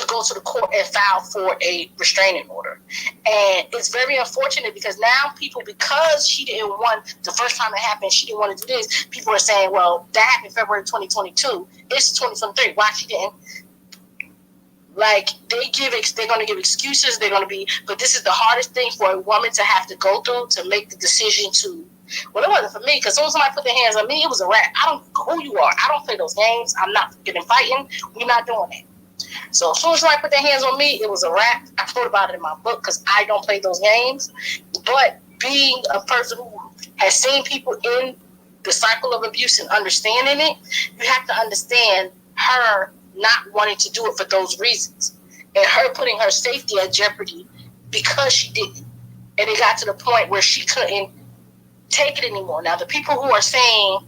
go to the court and file for a restraining order. And it's very unfortunate because now people, because she didn't want, the first time it happened, she didn't want to do this, people are saying, well, that happened February 2022. It's 2023. Why she didn't? Like, they're going to give excuses. They're going to be, but this is the hardest thing for a woman to have to go through to make the decision to, well, it wasn't for me because as soon as somebody put their hands on me, it was a wrap. I don't know who you are. I don't play those games. I'm not getting fighting. We're not doing that. So as soon as somebody put their hands on me, it was a wrap. I wrote about it in my book because I don't play those games. But being a person who has seen people in the cycle of abuse and understanding it, you have to understand her not wanting to do it for those reasons. And her putting her safety at jeopardy because she didn't. And it got to the point where she couldn't take it anymore. Now, the people who are saying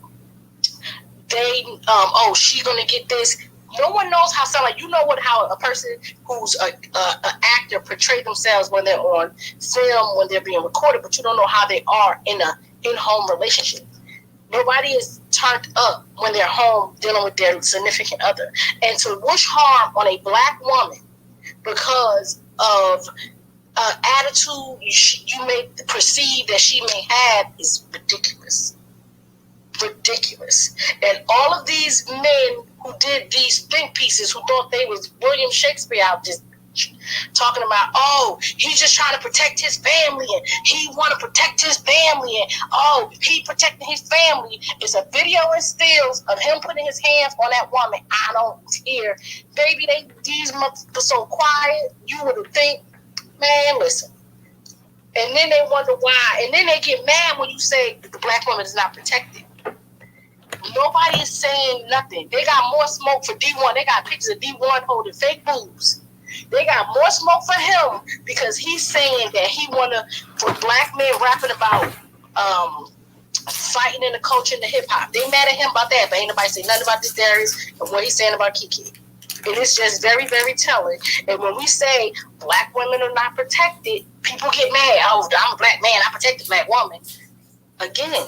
she's going to get this, no one knows how sound like, how a person who's an actor portray themselves when they're on film, when they're being recorded, but you don't know how they are in a in-home relationship. Nobody is turned up when they're home dealing with their significant other. And to wish harm on a black woman because of attitude you may perceive that she may have is ridiculous. Ridiculous. And all of these men who did these think pieces, who thought they was William Shakespeare out just talking about, he's just trying to protect his family and he want to protect his family and he protecting his family. It's a video and stills of him putting his hands on that woman. I don't hear. Baby, these motherfuckers are so quiet. You would think, man, listen. And then they wonder why. And then they get mad when you say that the black woman is not protected. Nobody is saying nothing. They got more smoke for D1. They got pictures of D1 holding fake boobs. They got more smoke for him because he's saying that he for black men rapping about fighting in the culture and the hip hop. They mad at him about that, but ain't nobody saying nothing about this Darius and what he's saying about Keke. And it's just very, very telling. And when we say black women are not protected, people get mad. I'm a black man. I protect the black woman. Again,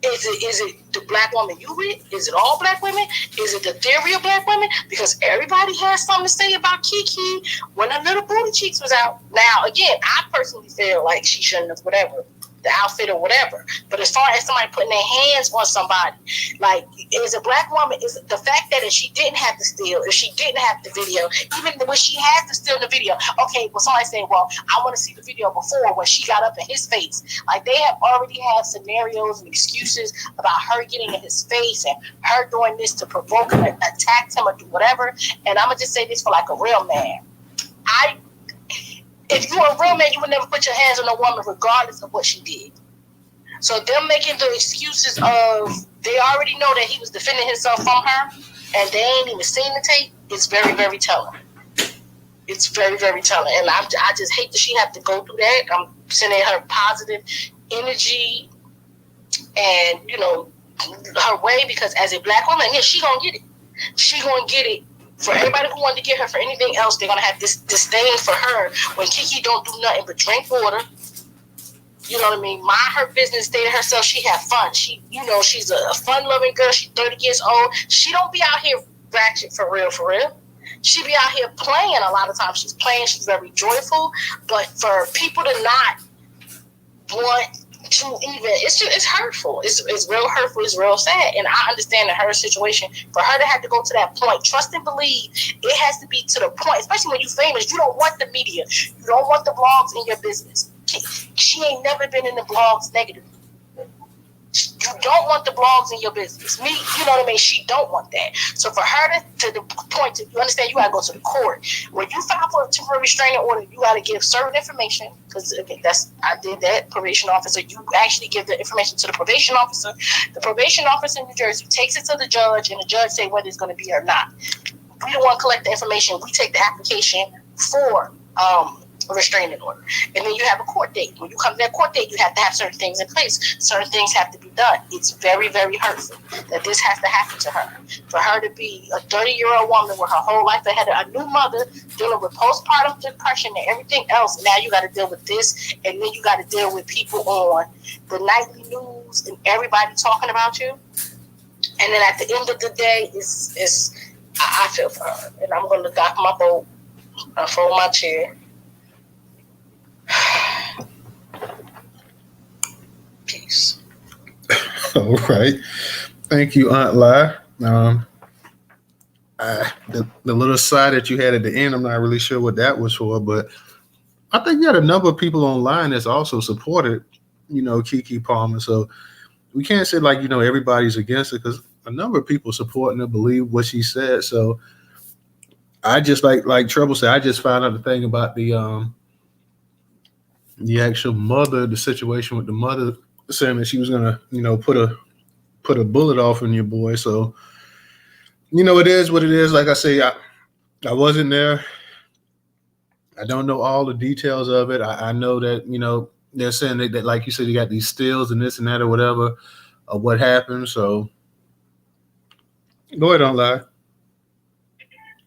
is it the black woman you with? Is it all black women? Is it the theory of black women? Because everybody has something to say about Keke when her little booty cheeks was out. Now, again, I personally feel like she shouldn't have whatever. The outfit or whatever. But as far as somebody putting their hands on somebody, like, is a black woman, is the fact that if she didn't have to steal, if she didn't have the video, even when she has to steal the video, okay, well, somebody say, well, I want to see the video before when she got up in his face. Like, they have already had scenarios and excuses about her getting in his face and her doing this to provoke him and attack him or do whatever. And I'm going to just say this for like a real man. If you were a real man, you would never put your hands on a woman regardless of what she did. So them making the excuses of, they already know that he was defending himself from her and they ain't even seen the tape, it's very, very telling. It's very, very telling. And I just hate that she had to go through that. I'm sending her positive energy and, her way, because as a black woman, yeah, she gonna get it. She gonna get it. For everybody who wanted to get her for anything else, they're going to have this disdain for her when Keke don't do nothing but drink water. You know what I mean? Mind her business, stay to herself. She have fun. She's a fun-loving girl. She's 30 years old. She don't be out here ratchet for real, for real. She be out here playing a lot of times. She's playing. She's very joyful. But for people to not want to even, it's hurtful. It's real hurtful. It's real sad. And I understand in her situation, for her to have to go to that point, trust and believe, it has to be to the point, especially when you're famous. You don't want the media. You don't want the blogs in your business. She ain't never been in the blogs negatively. You don't want the blogs in your business. Me, you know what I mean? She don't want that. So for her to the point to, you understand, you got to go to the court. When you file for a temporary restraining order, you got to give certain information, because again, I did that, probation officer. You actually give the information to the probation officer. The probation officer in New Jersey takes it to the judge, and the judge say whether it's going to be or not. We don't want to collect the information. We take the application for a restraining order. And then you have a court date. When you come to that court date, you have to have certain things in place. Certain things have to be done. It's very, very hurtful that this has to happen to her. For her to be a 30-year-old woman with her whole life ahead of a new mother, dealing with postpartum depression and everything else. Now you got to deal with this, and then you got to deal with people on the nightly news and everybody talking about you. And then at the end of the day, I feel for her. And I'm going to dock my boat. I fold my chair. Peace. All right. Thank you, Aunt Lai. The little side that you had at the end, I'm not really sure what that was for, but I think you had a number of people online that's also supported, Keke Palmer. So we can't say like, everybody's against it, because a number of people supporting her, believe what she said. So I just like Trouble said, I just found out the thing about the actual mother, the situation with the mother saying that she was gonna, put a bullet off in your boy. So, it is what it is. Like I say, I wasn't there. I don't know all the details of it. I know that, they're saying that, like you said, you got these stills and this and that or whatever of what happened. So go ahead, don't lie.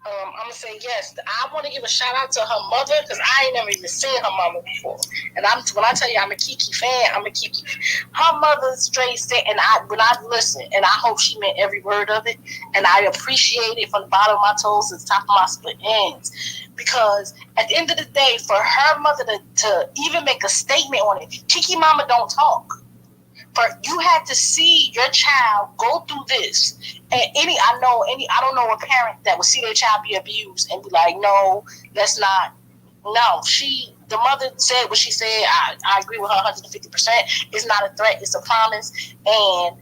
I'm gonna say yes. I want to give a shout out to her mother, because I ain't never even seen her mama before. And when I tell you I'm a Keke fan, I'm a Keke. Her mother straight said, and when I listen, and I hope she meant every word of it, and I appreciate it from the bottom of my toes to the top of my split ends. Because at the end of the day, for her mother to even make a statement on it, Keke mama don't talk. But you had to see your child go through this. And I don't know a parent that would see their child be abused and be like, no, let's not. No, the mother said what she said. I agree with her 150%. It's not a threat, it's a promise. And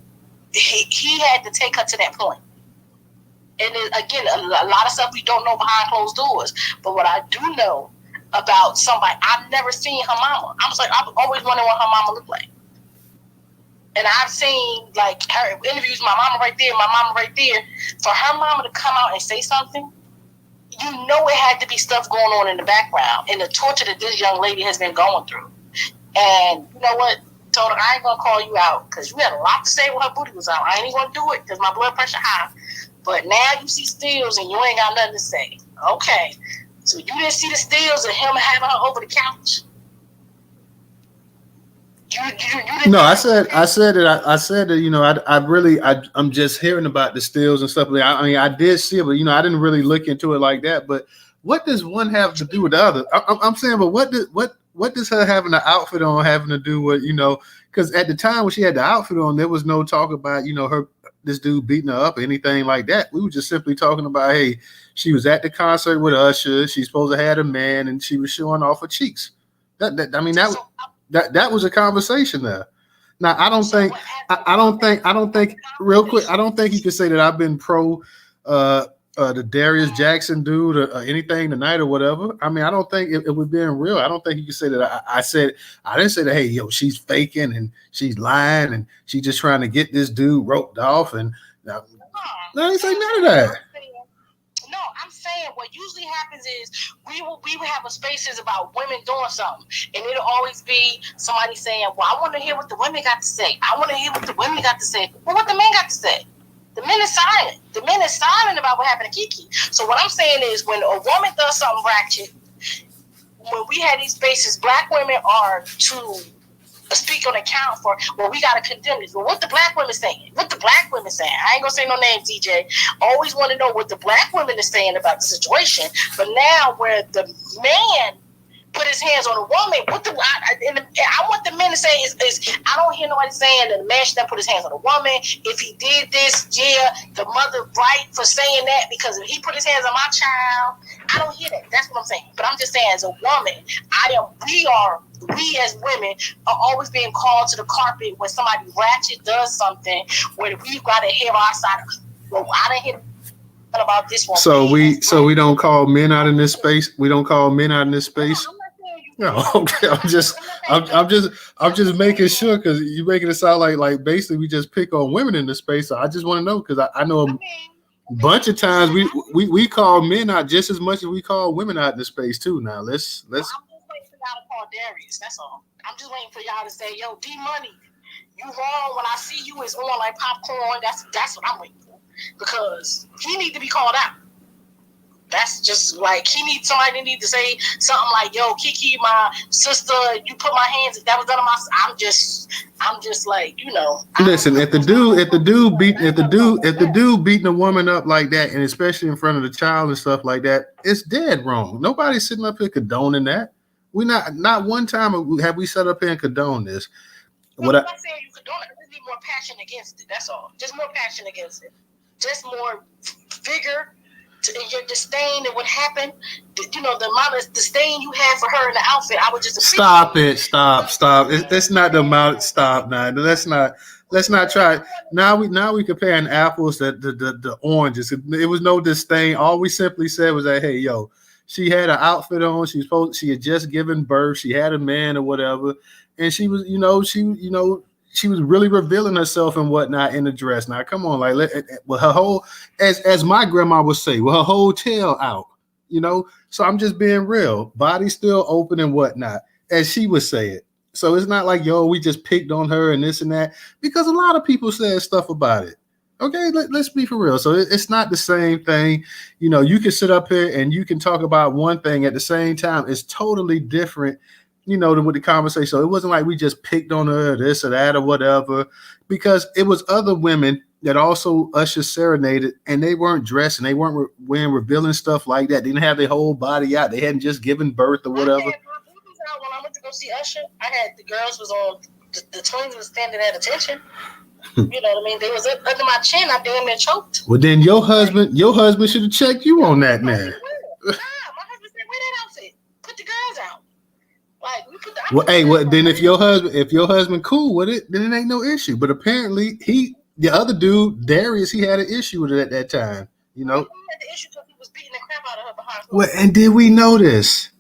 he had to take her to that point. And then, again, a lot of stuff we don't know behind closed doors. But what I do know about somebody, I've never seen her mama. I've always wondered what her mama looked like. And I've seen like her interviews, my mama right there. For her mama to come out and say something, it had to be stuff going on in the background and the torture that this young lady has been going through. And you know what? Told her, I ain't gonna call you out because you had a lot to say when her booty was out. I ain't even gonna do it because my blood pressure high. But now you see stills and you ain't got nothing to say. Okay. So you didn't see the stills of him having her over the couch. No, I said that I'm just hearing about the stills and stuff. I did see it, but I didn't really look into it like that. But what does one have to do with the other? I'm saying, but what does her having the outfit on having to do with, because at the time when she had the outfit on, there was no talk about, this dude beating her up or anything like that. We were just simply talking about, hey, she was at the concert with Usher. She's supposed to have a man and she was showing off her cheeks. That was a conversation there. Now I don't think real quick. I don't think you can say that I've been pro the Darius Jackson dude or anything tonight or whatever. I mean, I don't think it was being real. I don't think you can say that. I didn't say that. Hey, she's faking and she's lying and she's just trying to get this dude roped off. And I didn't say none of that. No, I'm saying what usually happens is we will have a spaces about women doing something, and it'll always be somebody saying, "Well, I want to hear what the women got to say. I want to hear what the women got to say." Well, what the men got to say? The men is silent. The men is silent about what happened to Keke. So what I'm saying is, when a woman does something ratchet, when we had these spaces, black women are to speak on account for, well, we got to condemn this. Well, what the black women saying? What the black women saying? I ain't going to say no names, DJ. Always want to know what the black women are saying about the situation. But now where the man put his hands on a woman. I want the men to say is I don't hear nobody saying that the man should not put his hands on a woman. If he did this, the mother right for saying that, because if he put his hands on my child, I don't hear that. That's what I'm saying. But I'm just saying, as a woman, we as women are always being called to the carpet when somebody ratchet does something where we've got to hear our side of, well, I didn't hear about this one. So we don't call men out in this space. We don't call men out in this space. No, okay. I'm just making sure, because you're making it sound like basically we just pick on women in this space. So I just want to know, because I know a bunch of times we call men out just as much as we call women out in this space too. Now let's. I'm just waiting for y'all to call Darius. That's all. I'm just waiting for y'all to say, "Yo, D Money, you wrong. When I see you, it's on like popcorn." That's what I'm waiting for, because he need to be called out. That's just like somebody need to say something like, "Yo, Keke, my sister, you put my hands. That was done on my." I'm just like, Listen, if the dude beating a woman up like that, and especially in front of the child and stuff like that, it's dead wrong. Nobody's sitting up here condoning that. We not one time have we set up here and condone this. I'm not saying you condone it. There's more passion against it. That's all. Just more passion against it. Just more vigor. Your disdain and what happened, the amount of disdain you had for her in the outfit, I would just stop it. Stop. That's not the amount. Stop now. Let's not try. Now we comparing apples to the oranges. It was no disdain. All we simply said was that, hey, yo, she had an outfit on. She had just given birth. She had a man or whatever, and she was, she was really revealing herself and whatnot in the dress. Now, come on, like, well, her whole, as my grandma would say, well, her whole tail out, So I'm just being real. Body still open and whatnot, as she would say it. So it's not like, yo, we just picked on her and this and that, because a lot of people said stuff about it. Okay, let's be for real. So it's not the same thing. You can sit up here and you can talk about one thing at the same time. It's totally different. With the conversation. So it wasn't like we just picked on her, this or that or whatever, because it was other women that also Usher serenaded, and they weren't dressed and they weren't wearing revealing stuff like that. They didn't have their whole body out. They hadn't just given birth or whatever. When I went to go see Usher, I had the girls was on, the twins was standing at attention. You know what I mean? They was under my chin. I damn near choked. Well, then your husband should have checked you on that, man. Nah, my husband said, wear that outfit. Put the girls out. Like, we put the then if your husband cool with it, then it ain't no issue. But apparently the other dude, Darius, he had an issue with it at that time. He had the issue because he was beating the crap out of her behind. Well, and did we know this?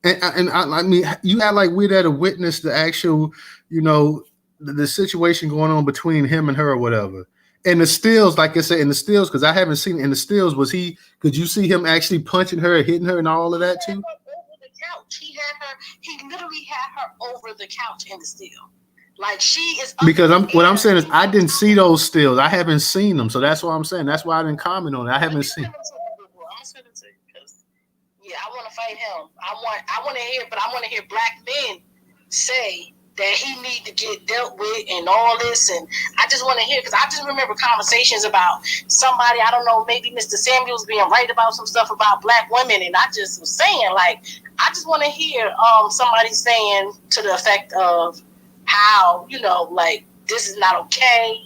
And I mean, you act like we'd had to witness the actual, the situation going on between him and her or whatever. And the stills, like I said, in the stills, because I haven't seen it in the stills, could you see him actually punching her, hitting her, and all of that too? He literally had her over the couch in the still. Like, she is. Because what I'm saying is I didn't see those stills. I haven't seen them, so that's what I'm saying. That's why I didn't comment on it. I haven't seen. I'm gonna send it to you because I want to fight him. I want to hear black men say that he need to get dealt with and all this, and I just want to hear, because I just remember conversations about somebody, I don't know, maybe Mr. Samuels being right about some stuff about black women, and I just was saying, like, I just want to hear somebody saying to the effect of how, like, this is not okay,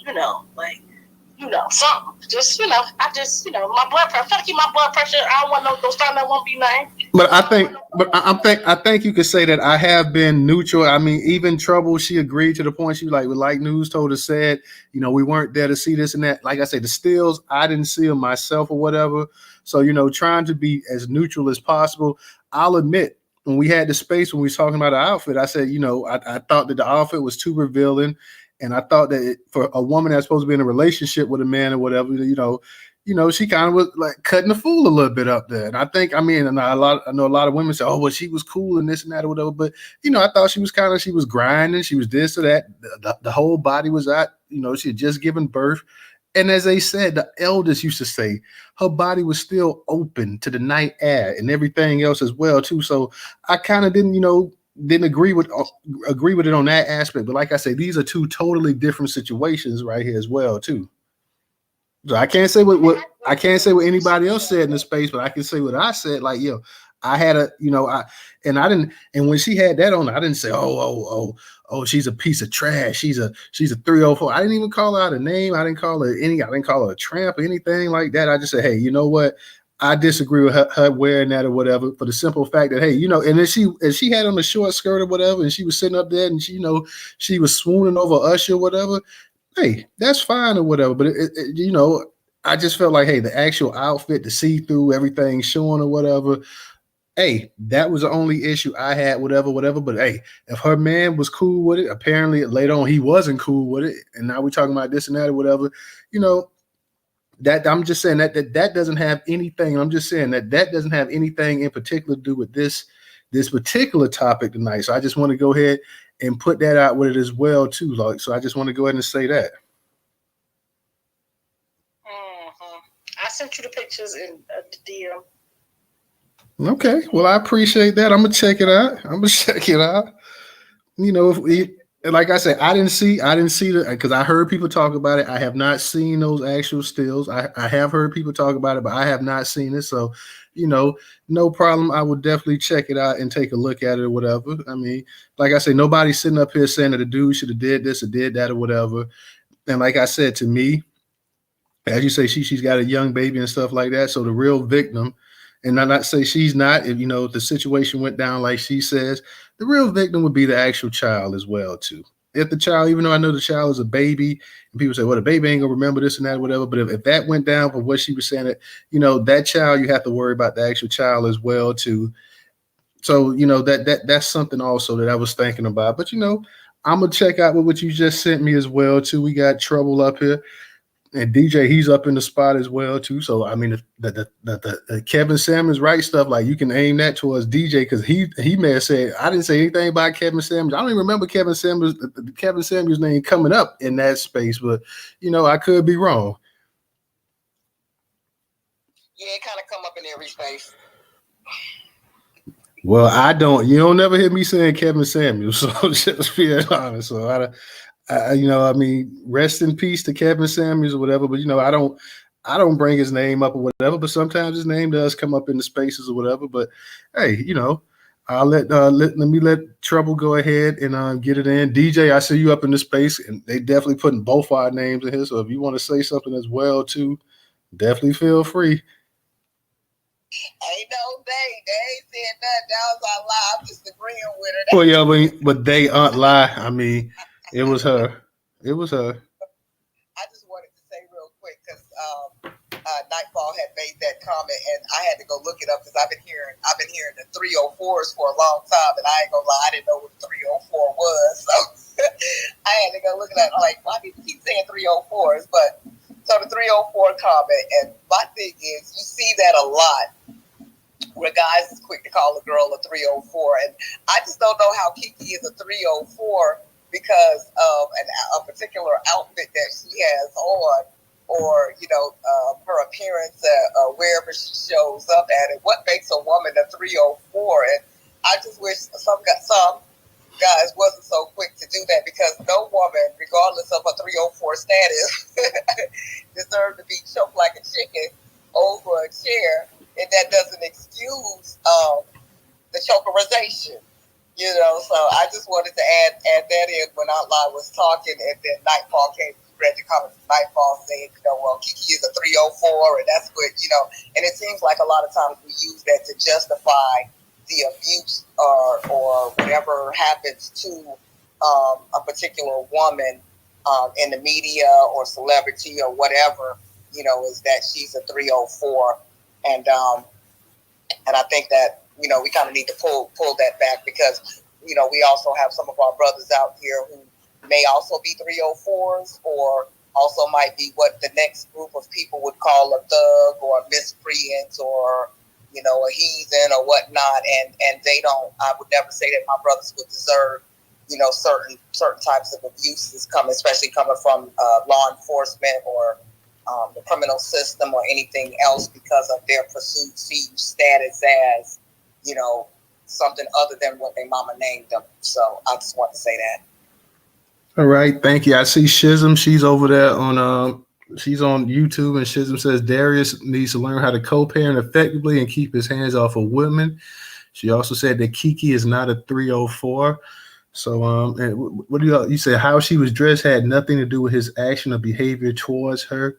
something. Just, I just, my blood pressure. I'm trying to keep my blood pressure. I don't want those times that won't be nothing. But I think you could say that I have been neutral. I mean, even Trouble, she agreed to the point. She was like Newstoter said, we weren't there to see this and that. Like I said, the stills, I didn't see them myself or whatever. So, trying to be as neutral as possible. I'll admit, when we had the space, when we was talking about the outfit, I said, I thought that the outfit was too revealing. And I thought that for a woman that's supposed to be in a relationship with a man or whatever, she kind of was like cutting the fool a little bit up there. And I think, I know a lot of women say, oh, well, she was cool and this and that or whatever. But, I thought she was grinding. She was this or that. The whole body was out. She had just given birth. And as they said, the elders used to say, her body was still open to the night air and everything else as well, too. So I kind of didn't agree with it on that aspect. But like I say, these are two totally different situations right here as well, too. So I can't say what anybody else said in the space, but I can say what I said. Like, I had a, I didn't, and when she had that on, I didn't say, oh, she's a piece of trash. She's a 304. I didn't even call her out a name. I didn't call her a tramp or anything like that. I just said, hey, you know what? I disagree with her wearing that or whatever, for the simple fact that, hey, and then she had on a short skirt or whatever, and she was sitting up there and she was swooning over Usher or whatever. Hey, that's fine or whatever. But I just felt like, hey, the actual outfit, the see-through, everything showing or whatever. Hey, that was the only issue I had, whatever. But hey, if her man was cool with it, apparently later on he wasn't cool with it, and now we're talking about this and that or whatever. That I'm just saying that doesn't have anything. I'm just saying that doesn't have anything in particular to do with this particular topic tonight. So I just want to go ahead and put that out with it as well too. Like, so I just want to go ahead and say that. I sent you the pictures in the DM. Okay, well, I appreciate that. I'm gonna check it out. Like I said, I didn't see the, because I heard people talk about it. I have not seen those actual stills. I have heard people talk about it, but I have not seen it. So, no problem. I would definitely check it out and take a look at it or whatever. I mean, like I say, nobody's sitting up here saying that the dude should have did this or did that or whatever. And like I said, to me, as you say, she's got a young baby and stuff like that. So the real victim, and I'm not say she's not, if the situation went down like she says, the real victim would be the actual child as well too. If the child, even though I know the child is a baby, and people say, well, the baby ain't gonna remember this and that, whatever. But if that went down for what she was saying, that that child, you have to worry about the actual child as well too. So that's something also that I was thinking about. But I'm gonna check out what you just sent me as well too. We got Trouble up here. And DJ, he's up in the spot as well too. So I mean, the Kevin Samuels right stuff, like you can aim that towards DJ, because he may have said, I didn't say anything about Kevin Samuels. I don't even remember Kevin Samuels name coming up in that space, but I could be wrong. Yeah, it kind of come up in every space. Well, I don't. You don't never hear me saying Kevin Samuels, so just being honest. So I mean, rest in peace to Kevin Samuels or whatever. But I don't bring his name up or whatever. But sometimes his name does come up in the spaces or whatever. But hey, I'll let me let Trouble go ahead and get it in. DJ, I see you up in the space, and they definitely putting both our names in here. So if you want to say something as well too, definitely feel free. Ain't no they ain't saying nothing. That was our lie. I'm just agreeing with her. Well, yeah, but they aren't lie. I mean, it was her. It was her. I just wanted to say real quick, because Nightfall had made that comment, and I had to go look it up, because I've been hearing the 304s for a long time, and I ain't gonna lie, I didn't know what 304 was, so I had to go look it up. I'm like, why people keep saying 304s? But so the 304 comment, and my thing is, you see that a lot, where guys is quick to call a girl a 304, and I just don't know how Keke is a 304 because of a particular outfit that she has on, or her appearance wherever she shows up at, and what makes a woman a 304. And I just wish some guys wasn't so quick to do that, because no woman, regardless of her 304 status, deserves to be choked like a chicken over a chair, and that doesn't excuse the chokerization. So I just wanted to add that in when Outlaw was talking, and then Nightfall came, read the comments of Nightfall saying, well, Keke is a 304, and that's what, and it seems like a lot of times we use that to justify the abuse or whatever happens to a particular woman in the media or celebrity or whatever, is that she's a 304. And I think that, we kind of need to pull that back, because, we also have some of our brothers out here who may also be 304s, or also might be what the next group of people would call a thug or a miscreant, or, a heathen or whatnot. And they don't, I would never say that my brothers would deserve, certain types of abuses especially coming from law enforcement or the criminal system or anything else, because of their perceived status as, something other than what their mama named them. So I just want to say that. All right, thank you. I see Shizm. She's over there on She's on YouTube, and Shizm says Darius needs to learn how to co-parent effectively and keep his hands off of women. She also said that Keke is not a 304. So, and what do you say? How she was dressed had nothing to do with his action or behavior towards her.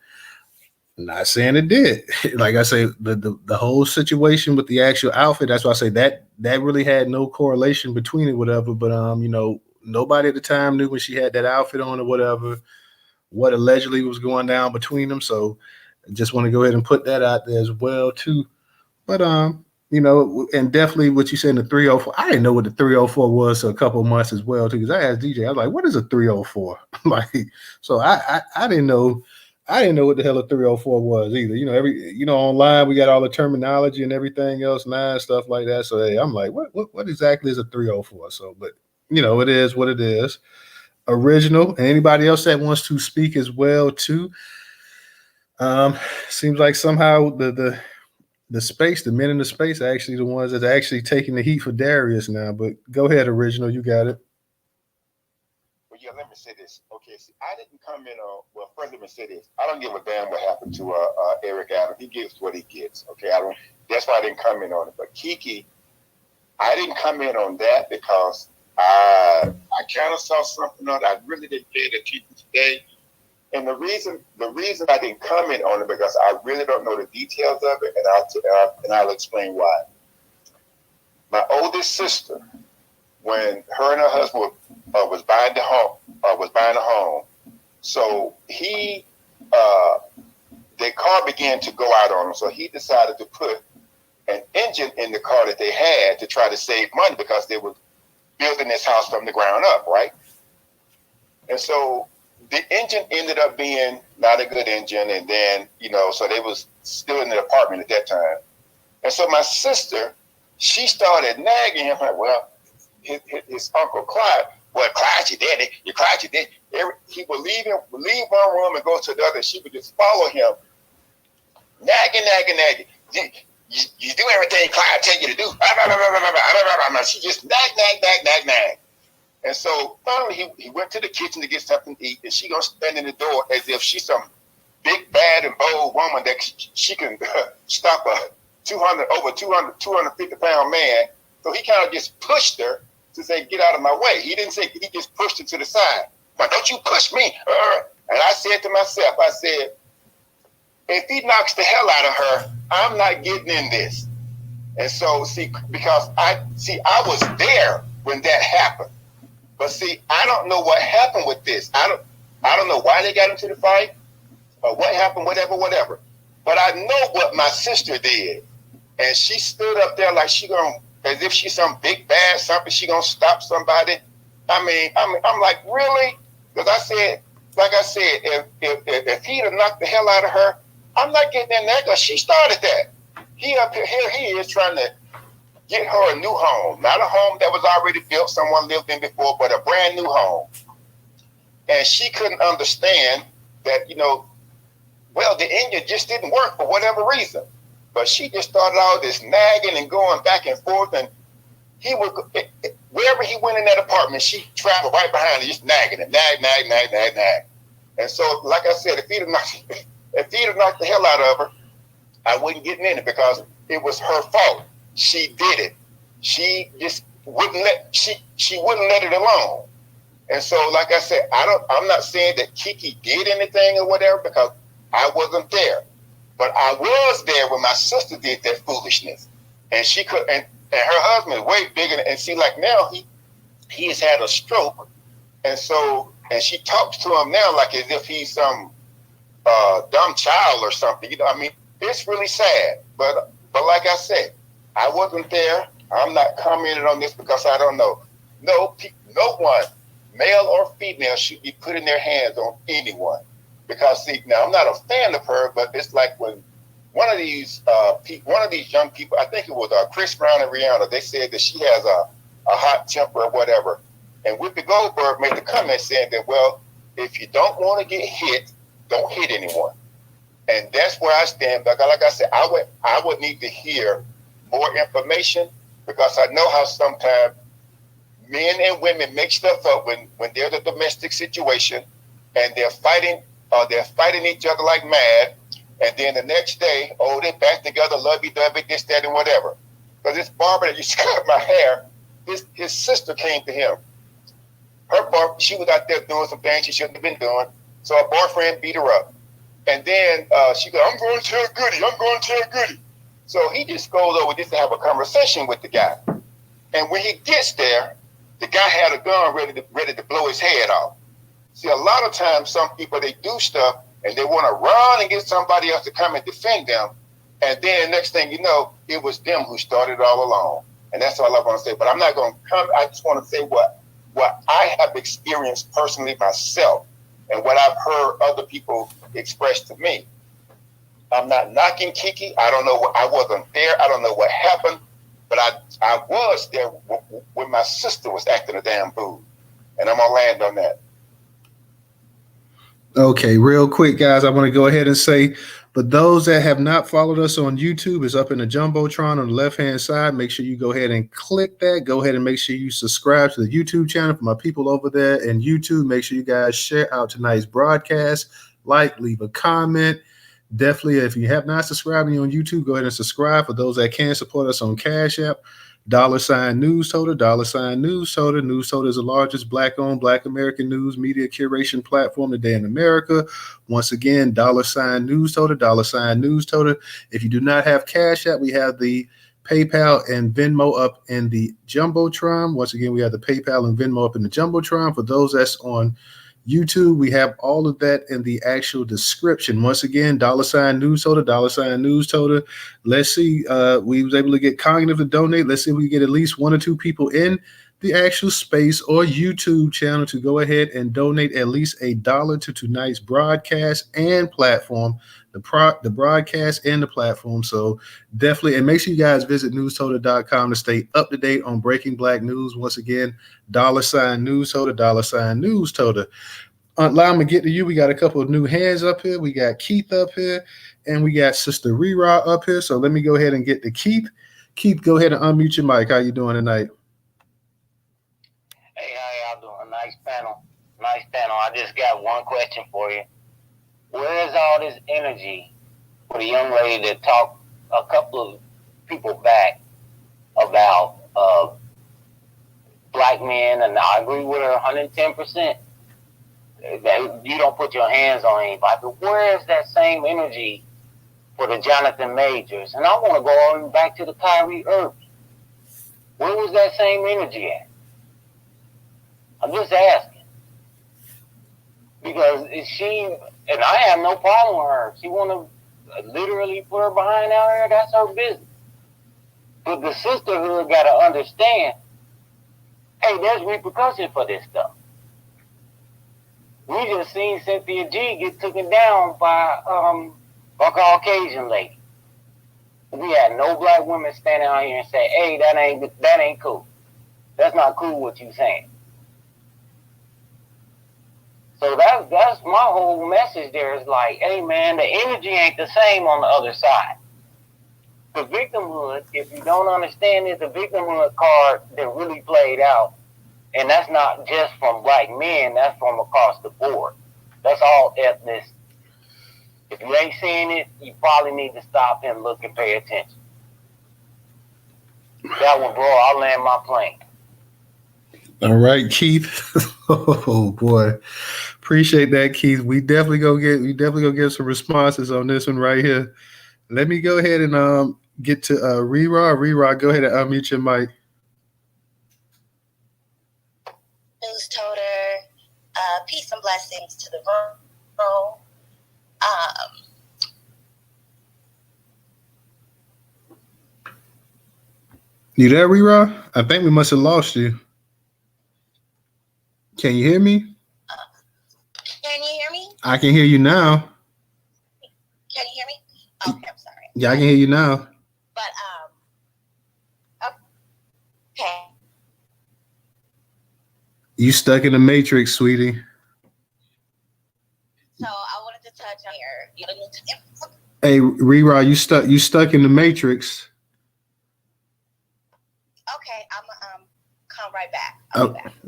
Not saying it did. Like I say, the whole situation with the actual outfit. That's why I say that really had no correlation between it, whatever. But nobody at the time knew when she had that outfit on or whatever what allegedly was going down between them. So, I just want to go ahead and put that out there as well too. But and definitely what you said in the 304. I didn't know what the 304 was for a couple of months as well too. Because I asked DJ, I was like, "What is a 304?" Like, so I didn't know. I didn't know what the hell a 304 was either. Online we got all the terminology and everything else now and stuff like that. So hey, I'm like, what exactly is a 304? So, but it is what it is. Original, and anybody else that wants to speak as well too. Seems like somehow the space, the men in the space are actually the ones that are actually taking the heat for Darius now. But go ahead, Original, you got it. Well, yeah, let me say this. Okay, see, I didn't come in on. Well, first let me say this. I don't give a damn what happened to Eric Adams. He gives what he gets. Okay, I don't. That's why I didn't come in on it. But Keke, I didn't come in on that because I kind of saw something on it. I really didn't pay attention today. And the reason I didn't comment on it because I really don't know the details of it, and I'll explain why. My oldest sister, when her and her husband was buying a home, so their car began to go out on him. So he decided to put an engine in the car that they had to try to save money because they were building this house from the ground up, right? And so the engine ended up being not a good engine, and then so they was still in the apartment at that time. And so my sister, she started nagging him like, well, his uncle Clyde, well, Clyde, you did it. Clyde, you did. He would leave one room and go to the other. She would just follow him, nagging. You do everything Clyde tell you to do. She just nag. And so finally he went to the kitchen to get something to eat, and she gonna stand in the door as if she's some big, bad, and bold woman that she can stop a 250-pound man. So he kind of just pushed her to say, get out of my way. He didn't say, he just pushed her to the side. But don't you push me. And I said to myself, if he knocks the hell out of her, I'm not getting in this. And so, because I was there when that happened. But I don't know what happened with this. I don't know why they got into the fight or what happened, whatever. But I know what my sister did. And she stood up there like as if she's some big bad something, she gonna stop somebody. I'm like, really? Because like I said, if he'd have knocked the hell out of her, I'm not getting in there because she started that. Here he is trying to get her a new home, not a home that was already built, someone lived in before, but a brand new home. And she couldn't understand that, well, the engine just didn't work for whatever reason. But she just started all this nagging and going back and forth, and he would, wherever he went in that apartment, she traveled right behind him, just nagging and nag. And so, like I said, if he'd have knocked the hell out of her, I wouldn't get in it because it was her fault. She did it. She just wouldn't let it alone. And so, like I said, I'm not saying that Keke did anything or whatever because I wasn't there. But I was there when my sister did that foolishness. And she could, and her husband is way bigger. And see, like now he has had a stroke. And so, and she talks to him now like as if he's some dumb child or something. It's really sad. But like I said, I wasn't there. I'm not commenting on this because I don't know. No one, male or female, should be putting their hands on anyone. Because now I'm not a fan of her, but it's like when one of these young people, I think it was Chris Brown and Rihanna, they said that she has a hot temper or whatever. And Whoopi Goldberg made the comment saying that, well, if you don't want to get hit, don't hit anyone. And that's where I stand. Because like I said, I would need to hear more information because I know how sometimes men and women make stuff up when there's a domestic situation and they're fighting They're fighting each other like mad. And then the next day, they back together, lovey-dovey, this, that, and whatever. Because this barber that used to cut my hair, his sister came to him. She was out there doing some things she shouldn't have been doing. So her boyfriend beat her up. And then she goes, I'm going to tell Goody. So he just goes over just to have a conversation with the guy. And when he gets there, the guy had a gun ready to blow his head off. See, a lot of times some people, they do stuff and they want to run and get somebody else to come and defend them. And then next thing you know, it was them who started all along. And that's all I want to say. But I'm not going to come. I just want to say what I have experienced personally myself and what I've heard other people express to me. I'm not knocking Keke. I don't know. I wasn't there. I don't know what happened. But I was there when my sister was acting a damn fool. And I'm going to land on that. Okay, real quick, guys, I want to go ahead and say, for those that have not followed us on YouTube, it's up in the Jumbotron on the left-hand side. Make sure you go ahead and click that. Go ahead and make sure you subscribe to the YouTube channel for my people over there in YouTube. Make sure you guys share out tonight's broadcast, leave a comment. Definitely, if you have not subscribed to me on YouTube, go ahead and subscribe. For those that can support us on Cash App, $Newstoter, $Newstoter. Newstoter is the largest Black-owned, Black American news media curation platform today in America. Once again, $Newstoter, $Newstoter. If you do not have Cash App, we have the PayPal and Venmo up in the Jumbotron. Once again, we have the PayPal and Venmo up in the Jumbotron. For those that's on YouTube, we have all of that in the actual description. Once again, $Newstoter, $Newstoter. Let's see. We was able to get Cognitive to donate. Let's see if we get at least one or two people in the actual space or YouTube channel to go ahead and donate at least $1 to tonight's broadcast and platform, the broadcast and the platform. So definitely, and make sure you guys visit newstoter.com to stay up to date on breaking Black news. Once again, $Newstoter, $Newstoter. Allow me to get to you. We got a couple of new hands up here. We got Keith up here, and we got Sister Rera up here. So let me go ahead and get to Keith. Keith, go ahead and unmute your mic. How you doing tonight? Hey, how y'all doing? Nice panel. I just got one question for you. Where is all this energy for the young lady that talked a couple of people back about Black men? And I agree with her 110%. That you don't put your hands on anybody. But where is that same energy for the Jonathan Majors? And I want to go on back to the Kyrie Irving. Where was that same energy at? I'm just asking. Because she, and I have no problem with her. She want to literally put her behind out here, that's her business. But the sisterhood got to understand, hey, there's repercussions for this stuff. We just seen Cynthia G get taken down by a Caucasian lady. We had no Black women standing out here and say, hey, that ain't cool. That's not cool what you saying. So that's my whole message there is like, hey man, the energy ain't the same on the other side. The victimhood, if you don't understand it, the victimhood card that really played out. And that's not just from Black men, that's from across the board. That's all ethnic. If you ain't seeing it, you probably need to stop and look and pay attention. That one, bro, I'll land my plane. All right, Keith. Oh boy. Appreciate that, Keith. We definitely go get some responses on this one right here. Let me go ahead and get to Rera. Rera, go ahead and unmute your mic. Newstoter, peace and blessings to the room. You there, Rera? I think we must have lost you. Can you hear me? Can you hear me? I can hear you now. Can you hear me? Okay, I'm sorry. Yeah, I can hear you now. But okay. You stuck in the matrix, sweetie. So I wanted to touch on here. Hey, Rera, you stuck in the matrix. Okay, I'm come right back.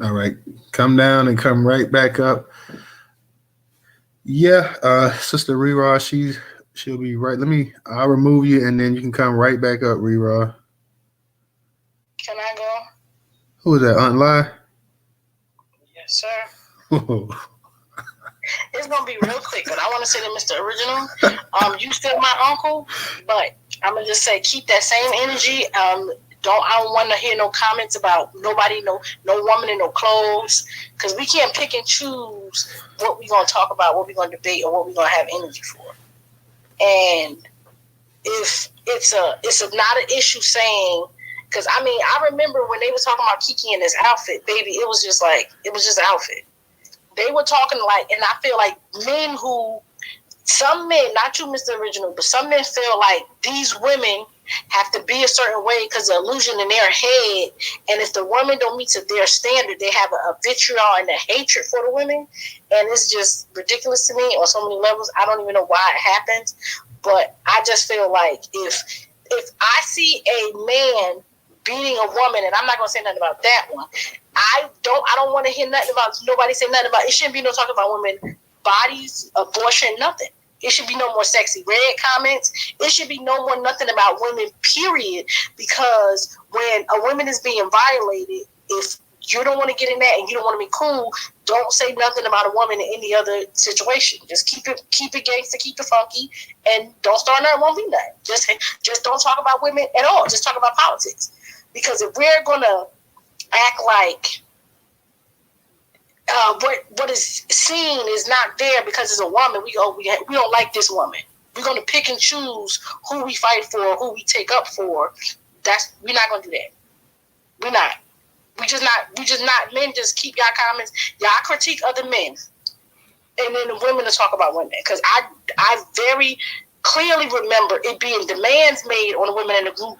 All right. Come down and come right back up. Yeah, Sister Rera, she'll be right. I'll remove you, and then you can come right back up, Rera. Can I go? Who is that, Aunt Lie? Yes, sir. It's gonna be real quick, but I want to say to Mr. Original, you still my uncle, but I'm gonna just say keep that same energy. I don't want to hear no comments about nobody, no woman in no clothes, because we can't pick and choose what we're gonna talk about, what we're gonna debate, or what we're gonna have energy for. And if it's not an issue saying, because I mean I remember when they was talking about Keke in this outfit, baby, it was just an outfit. They were talking like, and I feel like some men, not you, Mr. Original, but some men feel like these women have to be a certain way because the illusion in their head, and if the woman don't meet to their standard, they have a vitriol and a hatred for the women, and it's just ridiculous to me on so many levels. I don't even know why it happens, but I just feel like if I see a man beating a woman, and I'm not gonna say nothing about that one. I don't want to hear nothing about nobody say nothing about it. Shouldn't be no talk about women bodies, abortion, nothing. It should be no more sexy red comments. It should be no more nothing about women, period. Because when a woman is being violated, if you don't want to get in that and you don't want to be cool, don't say nothing about a woman in any other situation. Just keep it gangster, keep it funky, and don't start nothing, won't be nothing. Just don't talk about women at all. Just talk about politics. Because if we're gonna act like what is seen is not there because it's a woman, we don't like this woman. We're gonna pick and choose who we fight for, who we take up for. We're not gonna do that. We're not. We just not. Men, just keep y'all comments. Y'all critique other men, and then the women to talk about women. Because I very clearly remember it being demands made on the women in the group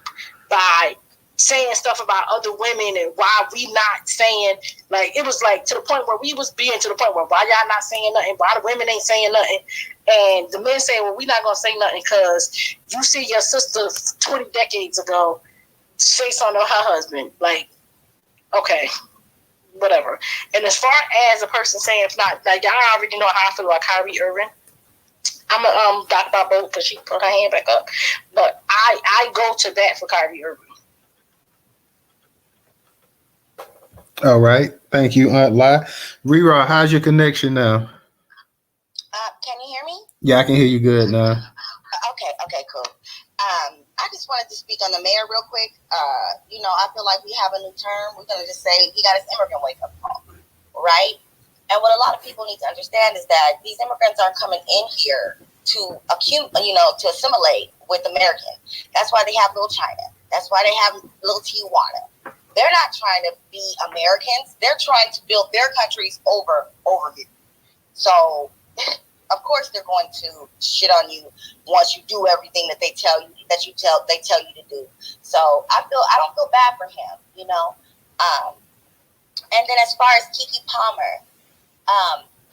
by saying stuff about other women and why we not saying, like, it was like to the point where we was being to the point where why y'all not saying nothing, why the women ain't saying nothing, and the men saying, well, we not gonna say nothing because you see your sister 20 decades ago say something to her husband. Like, okay, whatever. And as far as a person saying, if not, like, y'all already know how I feel about Kyrie Irving. I'm a doc about both because she put her hand back up, but I go to bat for Kyrie Irving. All right. Thank you, Aunt Lie. Rera, how's your connection now? Can you hear me? Yeah, I can hear you good now. Okay, cool. I just wanted to speak on the mayor real quick. I feel like we have a new term. We're gonna just say he got his immigrant wake up call, right? And what a lot of people need to understand is that these immigrants aren't coming in here to to assimilate with American. That's why they have Little China. That's why they have Little Tijuana. They're not trying to be Americans. They're trying to build their countries over here. So, of course, they're going to shit on you once you do everything that they tell you to do. So I don't feel bad for him, And then as far as Keke Palmer,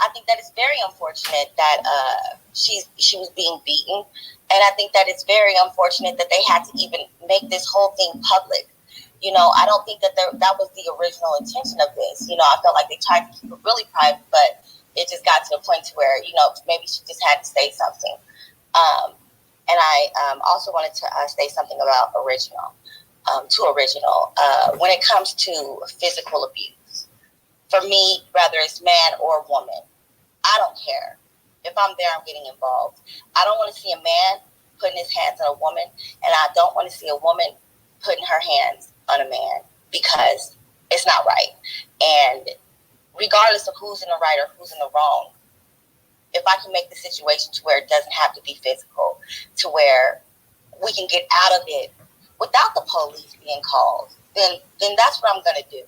I think that it's very unfortunate that she was being beaten, and I think that it's very unfortunate that they had to even make this whole thing public. I don't think that that was the original intention of this. I felt like they tried to keep it really private, but it just got to a point to where, maybe she just had to say something. And I also wanted to say something about Original. When it comes to physical abuse, for me, whether it's man or woman, I don't care. If I'm there, I'm getting involved. I don't want to see a man putting his hands on a woman, and I don't want to see a woman putting her hands on a man, because it's not right. And regardless of who's in the right or who's in the wrong, if I can make the situation to where it doesn't have to be physical, to where we can get out of it without the police being called, then that's what I'm gonna do.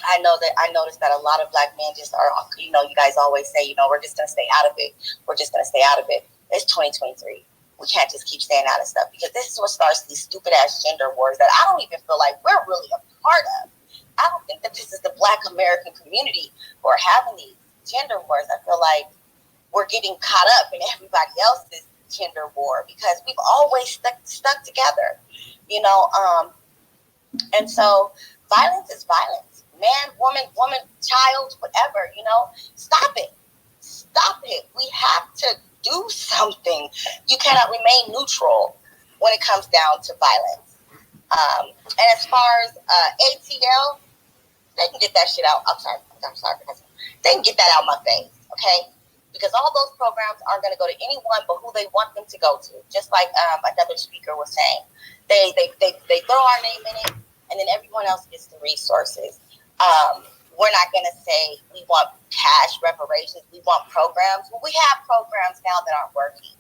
I noticed that a lot of black men just are, you guys always say, we're just gonna stay out of it. We're just gonna stay out of it. It's 2023. We can't just keep staying out of stuff, because this is what starts these stupid ass gender wars that I don't even feel like we're really a part of. I don't think that this is the Black American community who are having these gender wars. I feel like we're getting caught up in everybody else's gender war because we've always stuck together, and so violence is violence. Man, woman, child, whatever, stop it. stop it. We have to do something. You cannot remain neutral when it comes down to violence. And as far as ATL, they can get that shit out. I'm sorry. They can get that out of my face, okay? Because all those programs aren't going to go to anyone but who they want them to go to. Just like another speaker was saying, they throw our name in it, and then everyone else gets the resources. We're not going to say we want cash reparations. We want programs. Well, we have programs now that aren't working.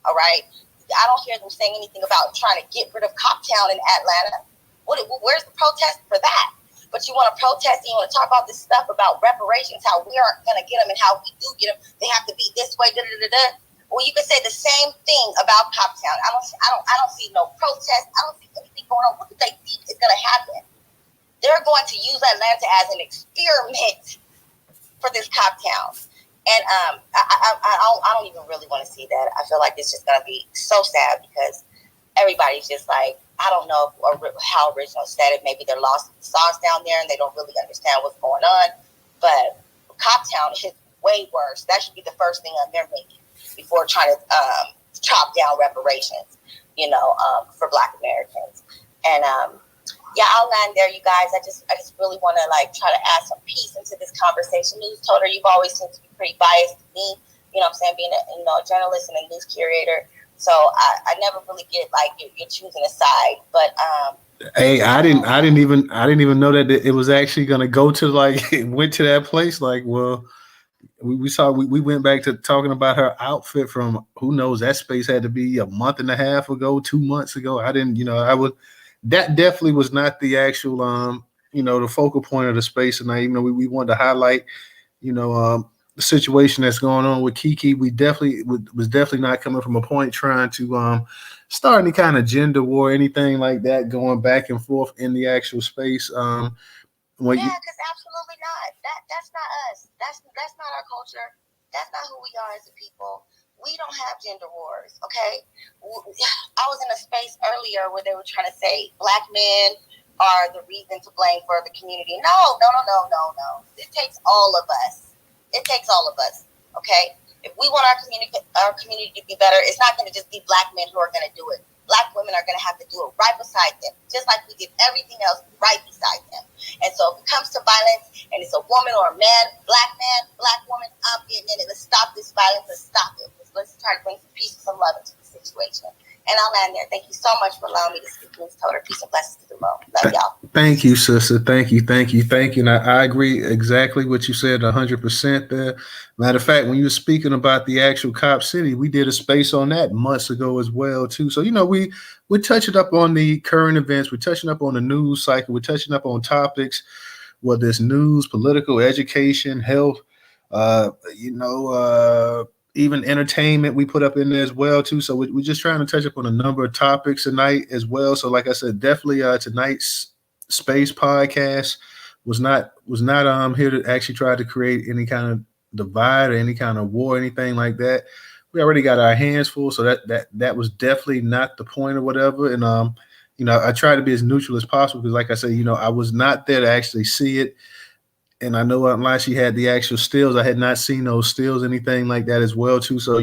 All right. I don't hear them saying anything about trying to get rid of Coptown in Atlanta. Where's the protest for that? But you want to protest and you want to talk about this stuff about reparations, how we aren't going to get them and how we do get them. They have to be this way. Da, da, da, da. Well, you could say the same thing about Coptown. I don't see no protest. I don't see anything going on. What do they think is going to happen? They're going to use Atlanta as an experiment for this Coptown. And I don't even really want to see that. I feel like it's just going to be so sad because everybody's just like, I don't know how Original said it. Maybe they're lost in the sauce down there and they don't really understand what's going on. But Coptown is way worse. That should be the first thing on their menu before trying to chop down reparations, for Black Americans. And yeah, I'll land there, you guys. I just really want to try to add some peace into this conversation. Newstoter, you've always seemed to be pretty biased to me. You know what I'm saying? Being a journalist and a news curator. So I never really get you're choosing a side, but hey, I didn't even know that it was actually gonna go to it went to that place. Well, we went back to talking about her outfit from who knows, that space had to be a month and a half ago, 2 months ago. I didn't, that definitely was not the actual the focal point of the space tonight. Even though we wanted to highlight, the situation that's going on with Keke. We definitely was definitely not coming from a point trying to start any kind of gender war, anything like that, going back and forth in the actual space. Because absolutely not. That's not us. That's not our culture. That's not who we are as a people. We don't have gender wars, okay? I was in a space earlier where they were trying to say Black men are the reason to blame for the community. No. It takes all of us. It takes all of us, okay? If we want our community to be better, it's not going to just be Black men who are going to do it. Black women are going to have to do it right beside them, just like we did everything else right beside them. And so if it comes to violence and it's a woman or a man, Black woman, I'm getting in it. Let's stop this violence. Let's stop it. Let's try to bring some peace and some love into the situation. And I'll land there. Thank you so much for allowing me to speak. Newstoter. Peace and blessings to the room. Love y'all. Thank you, sister. Thank you. And I agree exactly what you said 100% there. Matter of fact, when you were speaking about the actual Cop City, we did a space on that months ago as well, too. So, we're touching up on the current events. We're touching up on the news cycle. We're touching up on topics, whether it's news, political, education, health, even entertainment we put up in there as well too. So we're just trying to touch up on a number of topics tonight as well. So like I said, definitely tonight's space podcast was not here to actually try to create any kind of divide or any kind of war, anything like that. We already got our hands full, so that was definitely not the point or whatever. And I try to be as neutral as possible because, like I said, I was not there to actually see it. And I know unless she had the actual stills, I had not seen those stills, anything like that as well, too. So,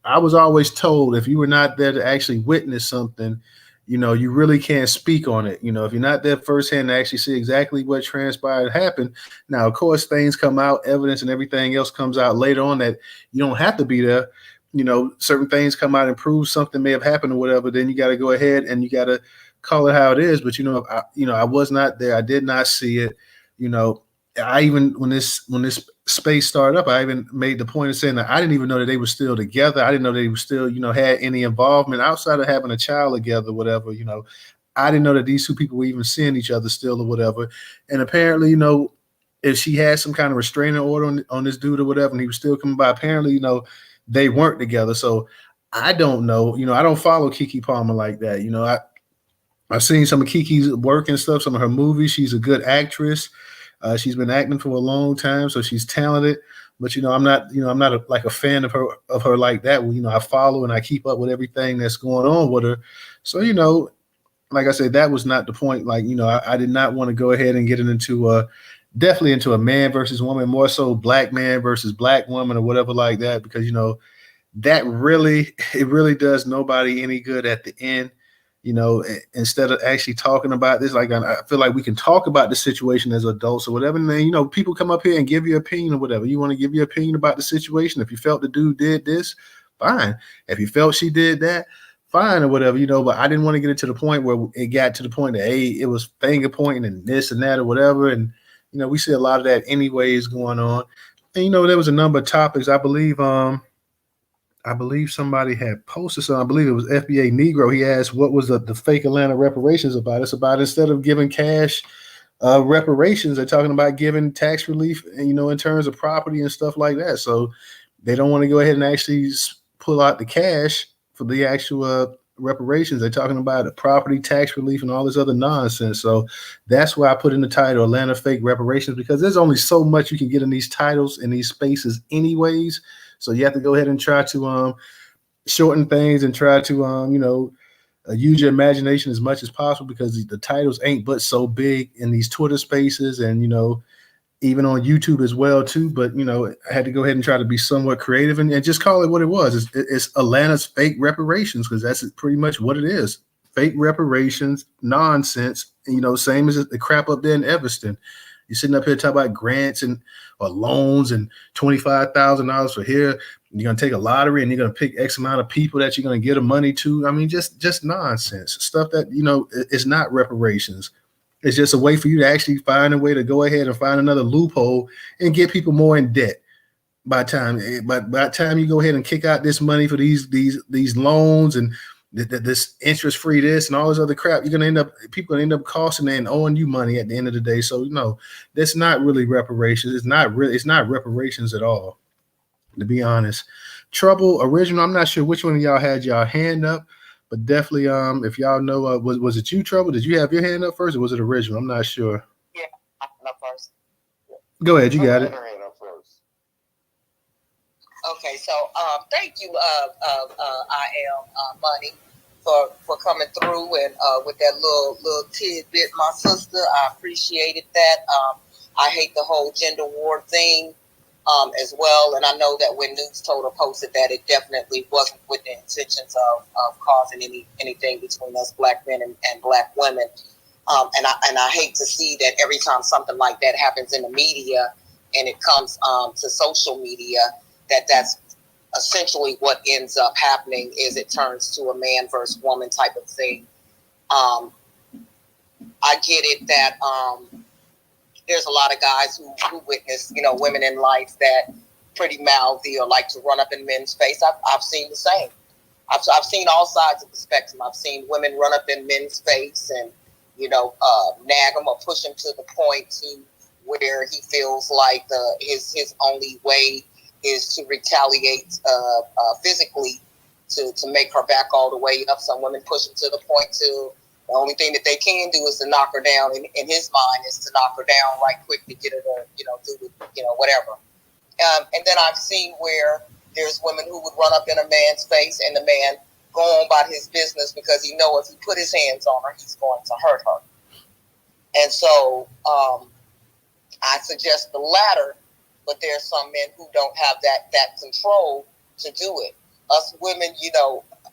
I was always told if you were not there to actually witness something, you really can't speak on it. If you're not there firsthand to actually see exactly what transpired happened. Now, of course, things come out, evidence and everything else comes out later on that you don't have to be there. Certain things come out and prove something may have happened or whatever. Then you got to go ahead and you got to call it how it is. But, I was not there. I did not see it. I even when this space started up, I even made the point of saying that I didn't even know that they were still together. I didn't know they were still, had any involvement outside of having a child together, whatever. I didn't know that these two people were even seeing each other still or whatever. And apparently, if she had some kind of restraining order on this dude or whatever, and he was still coming by, apparently, they weren't together. So I don't know. I don't follow Keke Palmer like that. I've seen some of Keke's work and stuff, some of her movies. She's a good actress. She's been acting for a long time, so she's talented. But I'm not a fan of her like that. Well, I follow and I keep up with everything that's going on with her. So like I said, that was not the point. I did not want to go ahead and get into definitely into a man versus woman, more so black man versus black woman or whatever like that, because that really it really does nobody any good at the end. Instead of actually talking about this, like I feel like we can talk about the situation as adults or whatever. And then people come up here and give you opinion or whatever. You want to give your opinion about the situation. If you felt the dude did this, fine. If you felt she did that, fine or whatever. But I didn't want to get it to the point where it got to the point that it was finger pointing and this and that or whatever. And we see a lot of that anyways going on. And there was a number of topics. I believe somebody had posted something. I believe it was FBA Negro. He asked what was the fake Atlanta reparations about. It's about instead of giving cash reparations, they're talking about giving tax relief, and in terms of property and stuff like that. So they don't want to go ahead and actually pull out the cash for the actual reparations. They're talking about the property tax relief and all this other nonsense. So that's why I put in the title Atlanta Fake Reparations, because there's only so much you can get in these titles in these spaces anyways. So you have to go ahead and try to shorten things and try to use your imagination as much as possible, because the titles ain't but so big in these Twitter spaces and even on YouTube as well too. But I had to go ahead and try to be somewhat creative and just call it what it was. It's Atlanta's fake reparations, because that's pretty much what it is. Fake reparations, nonsense. Same as the crap up there in Evanston. You're sitting up here talking about grants or loans and $25,000 for here. You're going to take a lottery and you're going to pick X amount of people that you're going to get the money to. I mean, just nonsense stuff that, it's not reparations. It's just a way for you to actually find a way to go ahead and find another loophole and get people more in debt. By the time you go ahead and kick out this money for these loans and this interest free this and all this other crap, people gonna end up costing and owing you money at the end of the day. So that's not really reparations. It's not reparations at all, to be honest. Trouble Original, I'm not sure which one of y'all had y'all hand up, but definitely if y'all know, was it you, Trouble? Did you have your hand up first, or was it Original? I'm not sure. Yeah, I'm up first. Go ahead, you got it. Okay, so thank you, I Am Money, for coming through and with that little tidbit, my sister. I appreciated that. I hate the whole gender war thing as well, and I know that when Newstoter posted that, it definitely wasn't with the intentions of causing anything between us black men and black women. And I hate to see that every time something like that happens in the media and it comes to social media, that's essentially what ends up happening, is it turns to a man versus woman type of thing. I get it that there's a lot of guys who witness, women in life that pretty mouthy or like to run up in men's face. I've seen the same. I've seen all sides of the spectrum. I've seen women run up in men's face and, nag him or push him to the point to where he feels like his only way is to retaliate physically to make her back all the way up. Some women push him to the point to the only thing that they can do is to knock her down. In his mind is to knock her down right quick to get her to, do whatever. And then I've seen where there's women who would run up in a man's face and the man go on about his business because he knows if he put his hands on her, he's going to hurt her. And so I suggest the latter. But there's some men who don't have that control to do it. Us women,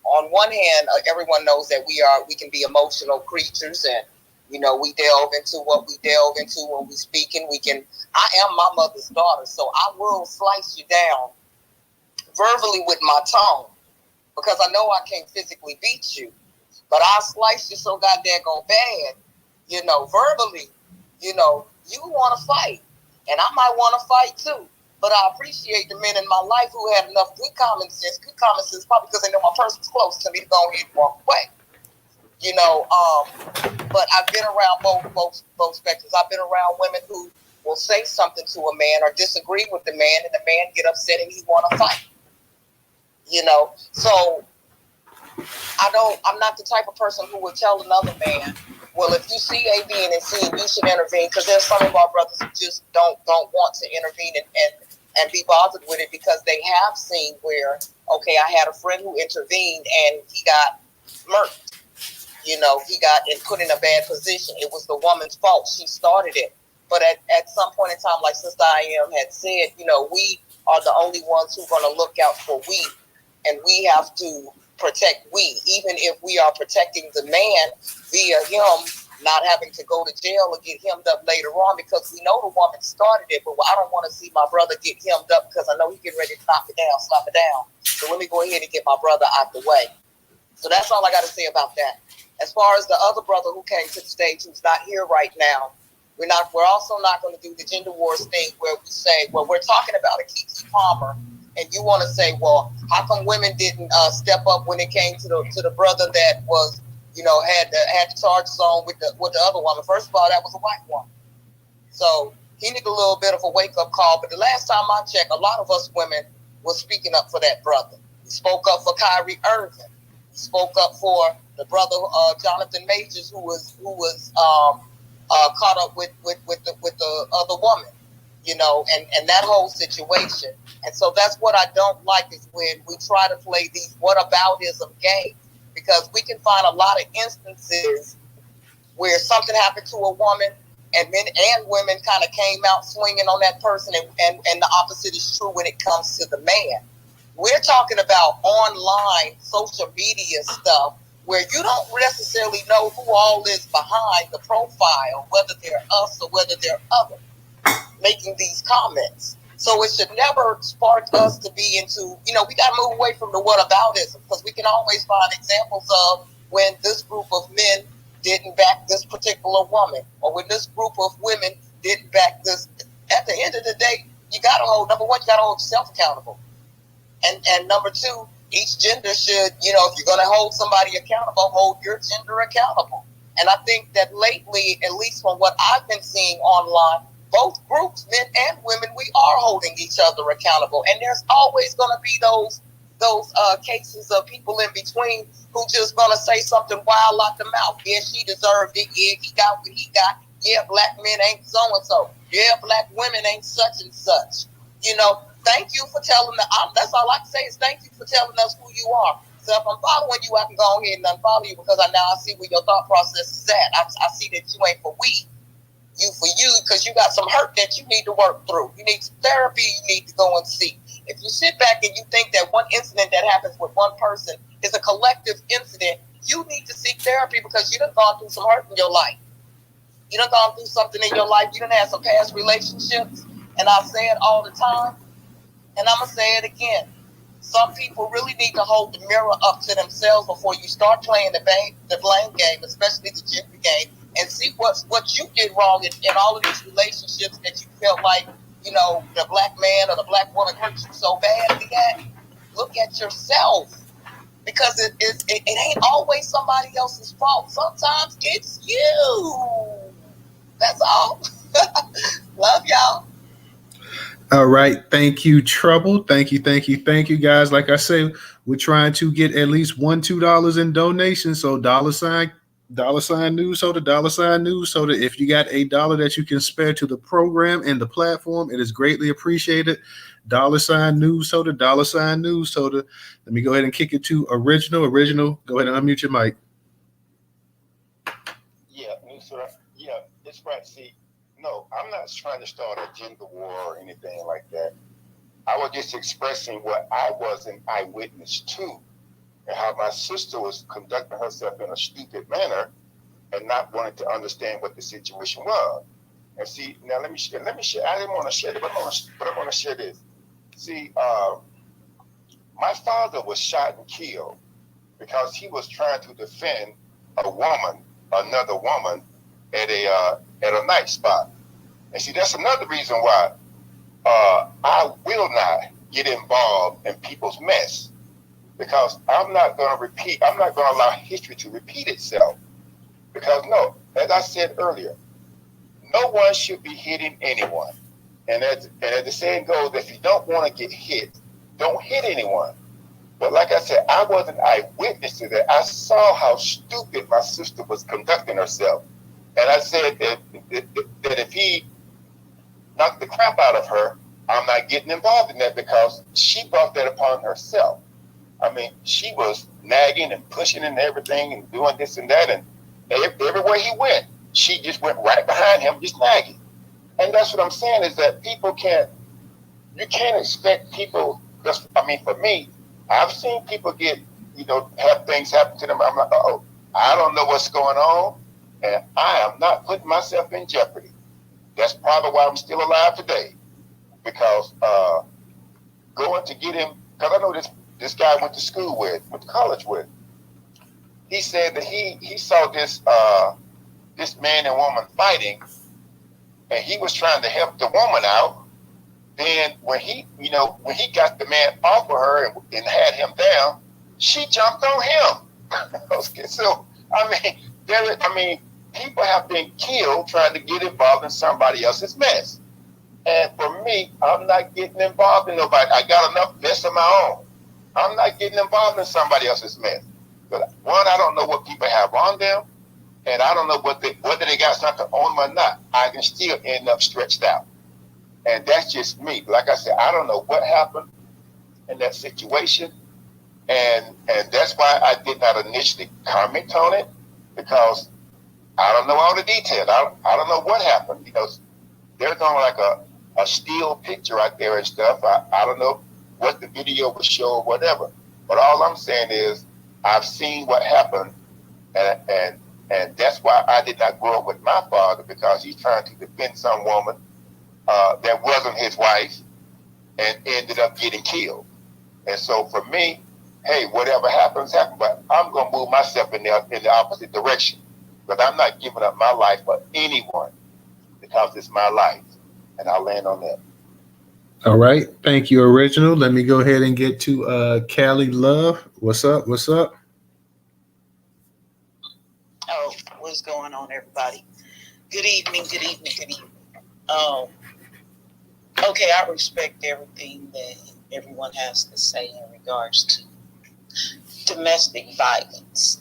on one hand, everyone knows that we can be emotional creatures, and we delve into what we delve into when we speak, and I am my mother's daughter, so I will slice you down verbally with my tongue, because I know I can't physically beat you, but I'll slice you so goddamn bad, verbally, you want to fight. And I might want to fight too, but I appreciate the men in my life who had enough good common sense, probably because they know my person's close to me to go ahead and walk away. But I've been around both spectrums. I've been around women who will say something to a man or disagree with the man, and the man get upset and he want to fight. So I'm not the type of person who would tell another man, well, if you see A, B, and C, you should intervene, because there's some of our brothers who just don't want to intervene and be bothered with it, because they have seen where, okay, I had a friend who intervened and he got murked. He got put in a bad position. It was the woman's fault. She started it. But at some point in time, like Sister I.M. had said, we are the only ones who are going to look out for we, and we have to protect we, even if we are protecting the man via him not having to go to jail or get hemmed up later on, because we know the woman started it, but I don't want to see my brother get hemmed up because I know he's getting ready to slap it down. So let me go ahead and get my brother out the way. So that's all I got to say about that. As far as the other brother who came to the stage who's not here right now, we're also not going to do the gender wars thing where we say, well, we're talking about a Keke Palmer, and you want to say, well, how come women didn't step up when it came to the brother that was, had the charges on with the other woman? First of all, that was a white woman, so he needed a little bit of a wake up call. But the last time I checked, a lot of us women were speaking up for that brother. We spoke up for Kyrie Irving. We spoke up for the brother Jonathan Majors, who was caught up with the other woman, and that whole situation. And so that's what I don't like, is when we try to play these whataboutism games, because we can find a lot of instances where something happened to a woman and men and women kind of came out swinging on that person, and the opposite is true when it comes to the man. We're talking about online social media stuff where you don't necessarily know who all is behind the profile, whether they're us or whether they're other, making these comments. So it should never spark us to be into, we got to move away from the whataboutism, because we can always find examples of when this group of men didn't back this particular woman, or when this group of women didn't back this. At the end of the day, you got to hold, number one, you got to hold yourself accountable. And number two, each gender should, if you're going to hold somebody accountable, hold your gender accountable. And I think that lately, at least from what I've been seeing online, both groups, men and women, we are holding each other accountable. And there's always going to be those cases of people in between who just going to say something wild out the mouth. Yeah, she deserved it. Yeah, he got what he got. Yeah, black men ain't so-and-so. Yeah, black women ain't such and such. Thank you for telling us. That's all I can say is thank you for telling us who you are. So if I'm following you, I can go ahead and unfollow you, because I see where your thought process is at. I see that you ain't for we, you for you, because you got some hurt that you need to work through. You need some therapy you need to go and see. If you sit back and you think that one incident that happens with one person is a collective incident, you need to seek therapy, because you done gone through some hurt in your life. You done gone through something in your life. You done had some past relationships. And I say it all the time, and I'm going to say it again. Some people really need to hold the mirror up to themselves before you start playing the blame game, especially the gender game, and see what you did wrong in all of these relationships that you felt like, the black man or the black woman hurt you so badly at. Look at yourself, because it ain't always somebody else's fault. Sometimes it's you. That's all. Love y'all. All right. Thank you, Trouble. Thank you, guys. Like I say, we're trying to get at least $2 in donations. So $sign Newstoter, $Newstoter. If you got $1 that you can spare to the program and the platform, it is greatly appreciated. $Newstoter, $Newstoter. Let me go ahead and kick it to Original. Original, go ahead and unmute your mic. Yeah, Newstoter. Yeah, it's right. See, no, I'm not trying to start a gender war or anything like that. I was just expressing what I was an eyewitness to, and how my sister was conducting herself in a stupid manner and not wanting to understand what the situation was. And see, now let me share. I didn't want to share it, but I want to share this. See, my father was shot and killed because he was trying to defend another woman, at a night spot. And see, that's another reason why I will not get involved in people's mess, because I'm not going to allow history to repeat itself. Because no, as I said earlier, no one should be hitting anyone. And as the saying goes, if you don't want to get hit, don't hit anyone. But like I said, I was an eyewitness to that. I saw how stupid my sister was conducting herself. And I said that if he knocked the crap out of her, I'm not getting involved in that, because she brought that upon herself. I mean, she was nagging and pushing and everything and doing this and that. And everywhere he went, she just went right behind him, just nagging. And that's what I'm saying is that you can't expect people. For me, I've seen people have things happen to them. I'm like, I don't know what's going on, and I am not putting myself in jeopardy. That's part of why I'm still alive today, because going to get him, because I know this guy went to college with. He said that he saw this man and woman fighting, and he was trying to help the woman out. Then when he got the man off of her and had him down, she jumped on him. Okay, so people have been killed trying to get involved in somebody else's mess. And for me, I'm not getting involved in nobody. I got enough mess of my own. I'm not getting involved in somebody else's mess. But one, I don't know what people have on them, and I don't know whether they got something on them or not. I can still end up stretched out. And that's just me. Like I said, I don't know what happened in that situation. And that's why I did not initially comment on it, because I don't know all the details. I don't know what happened. There's only like a still picture out there and stuff. I don't know what the video would show or whatever. But all I'm saying is I've seen what happened, and that's why I did not grow up with my father, because he's trying to defend some woman that wasn't his wife and ended up getting killed. And so for me, hey, whatever happens, happens. But I'm going to move myself in the opposite direction, because I'm not giving up my life for anyone, because it's my life. And I'll land on that. All right. Thank you, Original. Let me go ahead and get to Callie Love. What's up? What's up? Oh, what's going on, everybody? Good evening. Okay, I respect everything that everyone has to say in regards to domestic violence.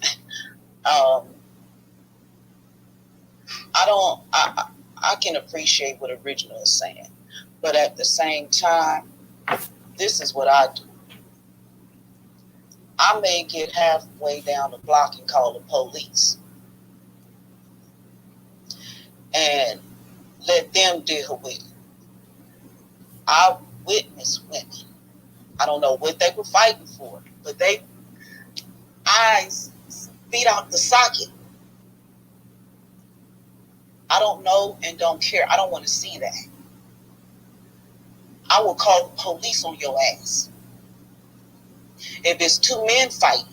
I can appreciate what Original is saying, but at the same time, this is what I do. I may get halfway down the block and call the police and let them deal with it. I witnessed women. I don't know what they were fighting for, but they eyes beat out the socket. I don't know and don't care. I don't want to see that. I will call the police on your ass. If it's two men fighting,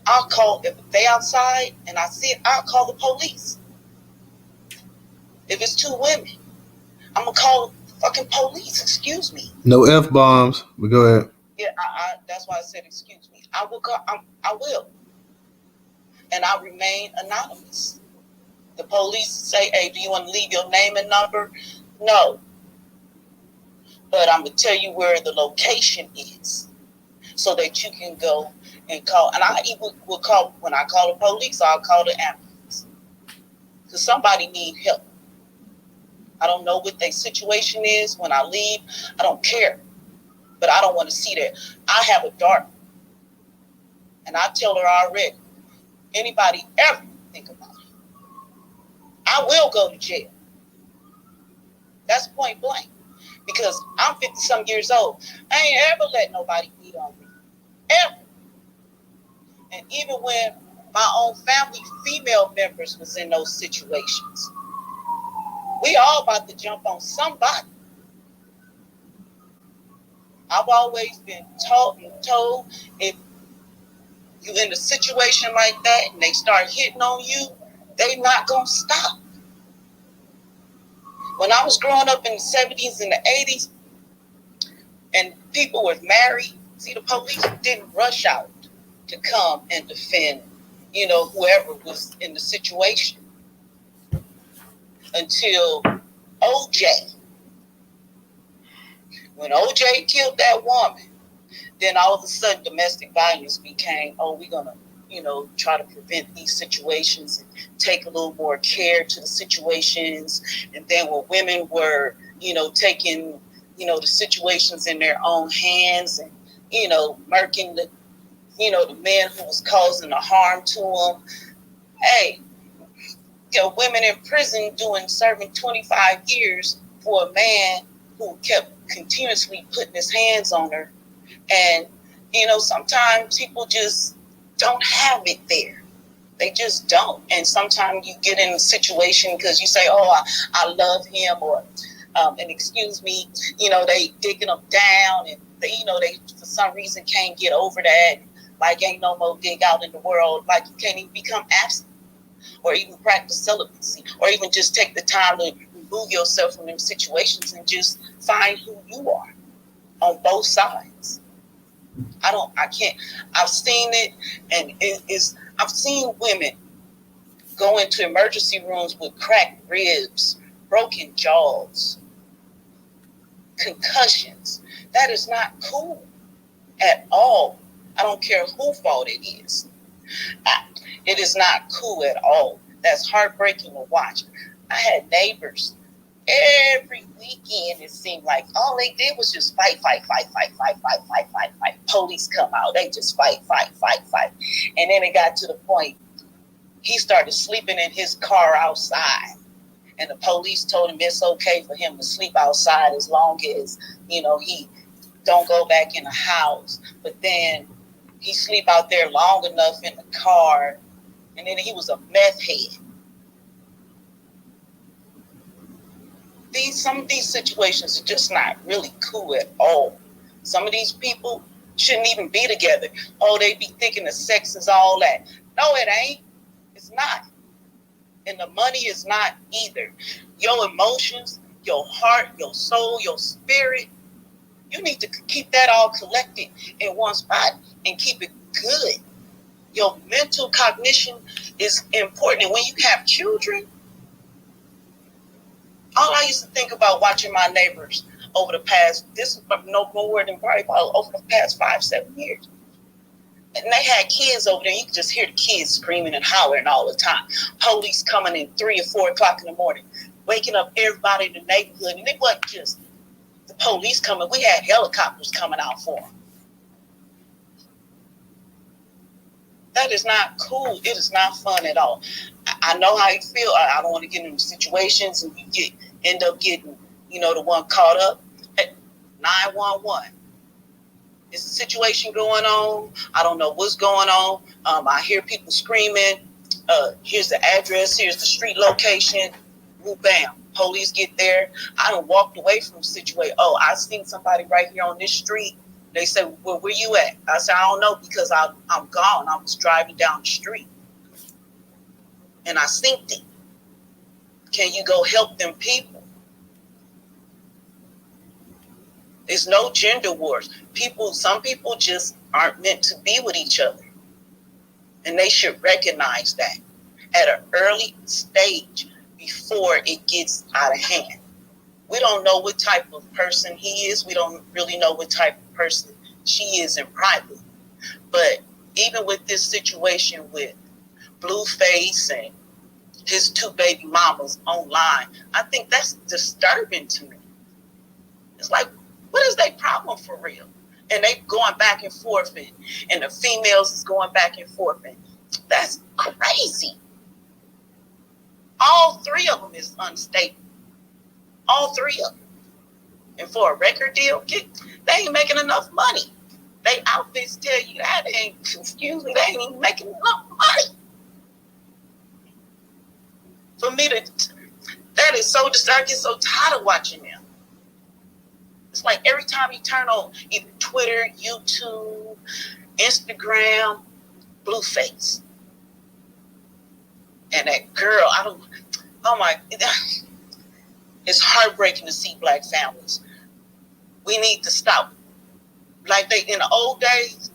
if they outside and I see it, I'll call the police. If it's two women, I'm going to call the fucking police. Excuse me. No F-bombs, but go ahead. Yeah, that's why I said excuse me. I will. And I remain anonymous. The police say, hey, do you want to leave your name and number? No. But I'm going to tell you where the location is so that you can go and call. And I even will call, when I call the police, I'll call the ambulance. Because somebody need help. I don't know what their situation is. When I leave, I don't care. But I don't want to see that. I have a daughter. And I tell her already, anybody ever think about it, I will go to jail. That's point blank. Because I'm 50-some years old. I ain't ever let nobody beat on me. Ever. And even when my own family female members was in those situations, we all about to jump on somebody. I've always been told if you in a situation like that and they start hitting on you, they not gonna stop. When I was growing up in the 70s and the 80s and people were married, see, the police didn't rush out to come and defend, whoever was in the situation until OJ. When OJ killed that woman, then all of a sudden domestic violence became, we're going to, try to prevent these situations and take a little more care to the situations. And then when women were, taking, the situations in their own hands and, murking the man who was causing the harm to them. Hey, women in prison serving 25 years for a man who kept continuously putting his hands on her. And, sometimes people just don't have it there. They just don't. And sometimes you get in a situation because you say, oh, I love him, or, and excuse me, they digging them down, and they for some reason can't get over that. Like, ain't no more dig out in the world. Like, you can't even become absent, or even practice celibacy, or even just take the time to remove yourself from them situations and just find who you are on both sides. I've seen it, and I've seen women go into emergency rooms with cracked ribs, broken jaws, concussions. That is not cool at all. I don't care whose fault it is. It is not cool at all. That's heartbreaking to watch. I had neighbors every weekend. It seemed like all they did was just fight. Police come out. They just fight. And then it got to the point he started sleeping in his car outside. And the police told him it's okay for him to sleep outside as long as, he don't go back in the house. But then he sleep out there long enough in the car, and then he was a meth head. Some of these situations are just not really cool at all. Some of these people shouldn't even be together. Oh, they be thinking the sex is all that. No, it ain't. It's not. And the money is not either. Your emotions, your heart, your soul, your spirit, you need to keep that all collected in one spot and keep it good. Your mental cognition is important. And when you have children, all I used to think about watching my neighbors over the past, this is no more than probably about over the past 5-7 years. And they had kids over there. You could just hear the kids screaming and hollering all the time. Police coming in 3 or 4 o'clock in the morning, waking up everybody in the neighborhood. And it wasn't just the police coming. We had helicopters coming out for them. That is not cool. It is not fun at all. I know how you feel. I don't want to get into situations and you end up getting, the one caught up at 911. It's a situation going on. I don't know what's going on. I hear people screaming. Here's the address. Here's the street location. Woo, bam. Police get there. I done walked away from the situation. Oh, I seen somebody right here on this street. They said, well, where you at? I said, I don't know because I'm gone. I was driving down the street. And I synced it. Can you go help them people? There's no gender wars. Some people just aren't meant to be with each other. And they should recognize that at an early stage before it gets out of hand. We don't know what type of person he is. We don't really know what type of person she is in private. But even with this situation with Blueface and his 2 baby mamas online, I think that's disturbing to me. It's like, what is their problem for real? And they going back and forth, and the females is going back and forth. And that's crazy. All 3 of them is unstable. All 3 of them. And for a record deal, they ain't making enough money. They outfits tell you that they ain't even making enough money. For me that is so disturbing. I get so tired of watching them. It's like every time you turn on either Twitter, YouTube, Instagram, Blueface. And that girl, it's heartbreaking to see Black families. We need to stop. Like they in the old days,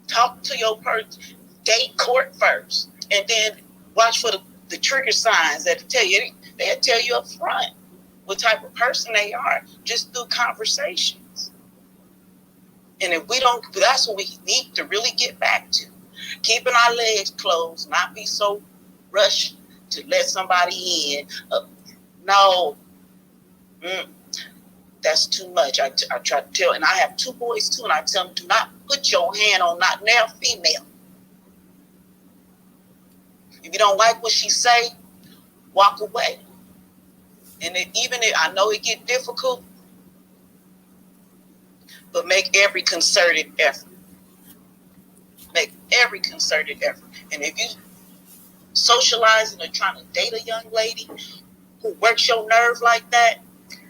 talk to your person, date court first, and then watch for the trigger signs that they'll tell you up front what type of person they are just through conversations. And if we don't, that's what we need to really get back to. Keeping our legs closed, not be so rushed to let somebody in. No, that's too much. I try to tell, and I have 2 boys too, and I tell them, do not put your hand on not their female. If you don't like what she say, walk away. And I know it get difficult, but make every concerted effort. Make every concerted effort. And if you socializing or trying to date a young lady who works your nerve like that,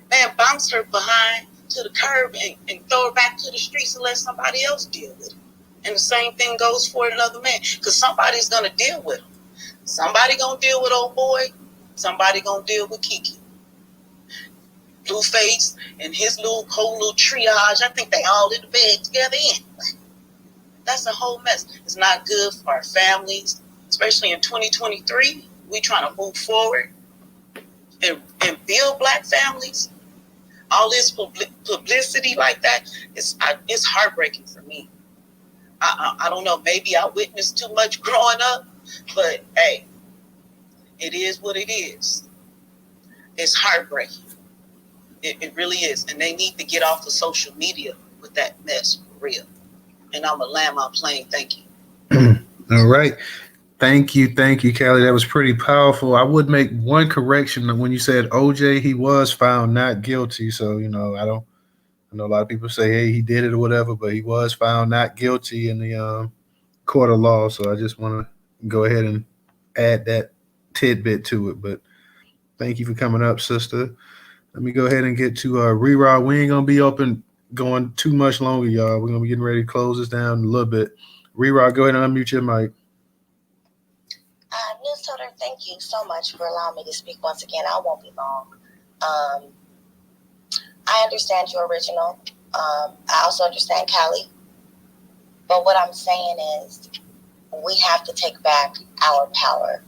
man, bounce her behind to the curb and throw her back to the streets and let somebody else deal with it. And the same thing goes for another man, because somebody's going to deal with him. Somebody going to deal with old boy. Somebody going to deal with Keke. Blueface and his whole little triage, I think they all in the bed together anyway. That's a whole mess. It's not good for our families, especially in 2023. We trying to move forward and build Black families. All this publicity like that, it's heartbreaking for me. I don't know, maybe I witnessed too much growing up, but hey, it is what it is. It's heartbreaking. It really is. And they need to get off of social media with that mess, for real. And I'm going to land my plane. Thank you. All right. Thank you, Callie. That was pretty powerful. I would make one correction when you said OJ, he was found not guilty. So, I know a lot of people say, hey, he did it or whatever, but he was found not guilty in the court of law. So I just want to go ahead and add that tidbit to it. But thank you for coming up, sister. Let me go ahead and get to Rerod. We ain't going to be going too much longer, y'all. We're going to be getting ready to close this down a little bit. Rerod, go ahead and unmute your mic. Newstoter, thank you so much for allowing me to speak once again. I won't be long. I understand your original. I also understand Callie. But what I'm saying is we have to take back our power.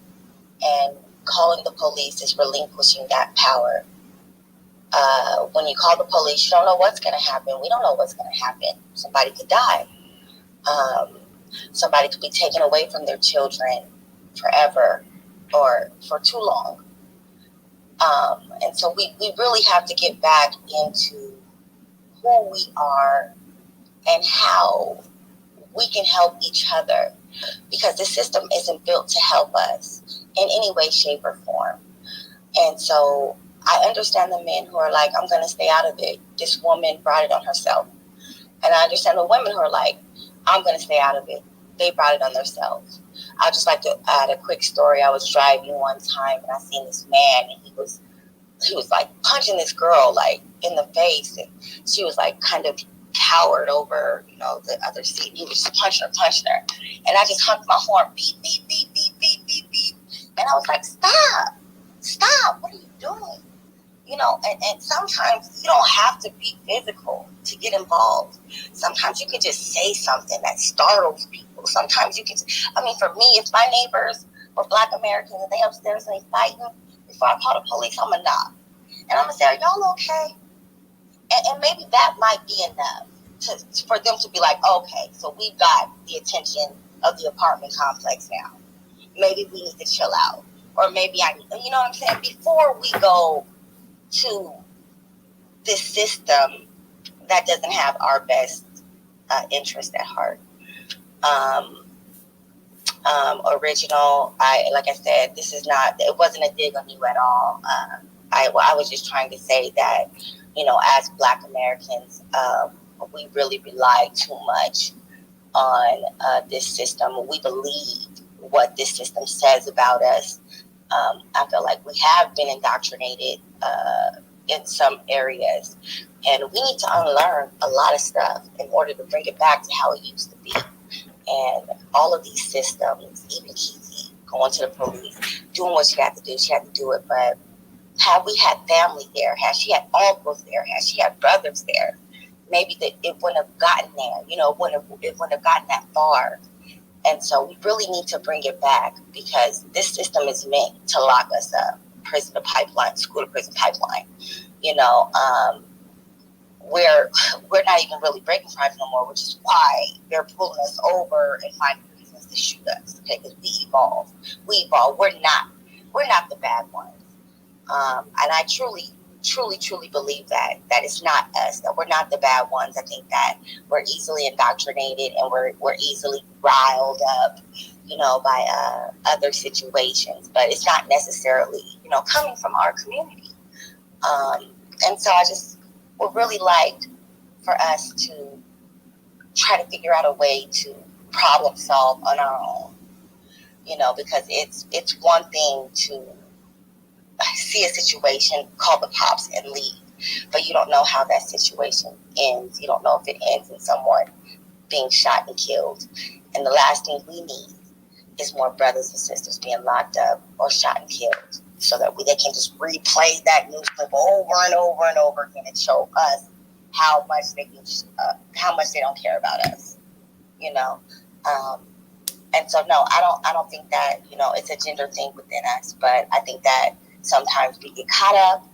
And calling the police is relinquishing that power. When you call the police, you don't know what's going to happen. We don't know what's going to happen. Somebody could die. Somebody could be taken away from their children forever or for too long. And so we really have to get back into who we are and how we can help each other, because the system isn't built to help us in any way, shape, or form. And so I understand the men who are like, I'm going to stay out of it. This woman brought it on herself. And I understand the women who are like, I'm going to stay out of it. They brought it on themselves. I'd just like to add a quick story. I was driving one time and I seen this man, and he was like punching this girl like in the face, and she was like kind of cowered over, the other seat. He was just punching her. And I just honked my horn, beep, beep, beep, beep, beep, beep, beep. And I was like, stop, what are you doing? And sometimes you don't have to be physical to get involved. Sometimes you can just say something that startles people. Sometimes you can, for me, if my neighbors were Black Americans and they upstairs and they fighting, before I call the police, I'm going to knock. And I'm going to say, are y'all okay? And maybe that might be enough for them to be like, okay, so we've got the attention of the apartment complex now. Maybe we need to chill out. Or maybe you know what I'm saying? Before we go to this system that doesn't have our best interest at heart. Original, like I said, it wasn't a dig on you at all. I was just trying to say that, as Black Americans, we really rely too much on this system. We believe what this system says about us. I feel like we have been indoctrinated in some areas, and we need to unlearn a lot of stuff in order to bring it back to how it used to be. And all of these systems, even Keke, going to the police, doing what she had to do it. But had we had family there, had she had uncles there, had she had brothers there, maybe it wouldn't have gotten there. It wouldn't have gotten that far. And so we really need to bring it back, because this system is meant to lock us up. Prison to pipeline, school to prison pipeline. We're not even really breaking crime no more, which is why they're pulling us over and finding reasons to shoot us. Okay, because we evolve. We're not the bad ones. And I truly truly, truly believe that it's not us, that we're not the bad ones. I think that we're easily indoctrinated and we're easily riled up, by other situations, but it's not necessarily, coming from our community. And so I just would really like for us to try to figure out a way to problem solve on our own, because it's one thing to see a situation, call the cops and leave, but you don't know how that situation ends. You don't know if it ends in someone being shot and killed. And the last thing we need is more brothers and sisters being locked up or shot and killed, so that they can just replay that news clip over and over and over again and show us how much they don't care about us, And so no, I don't think that it's a gender thing within us, but I think that sometimes we get caught up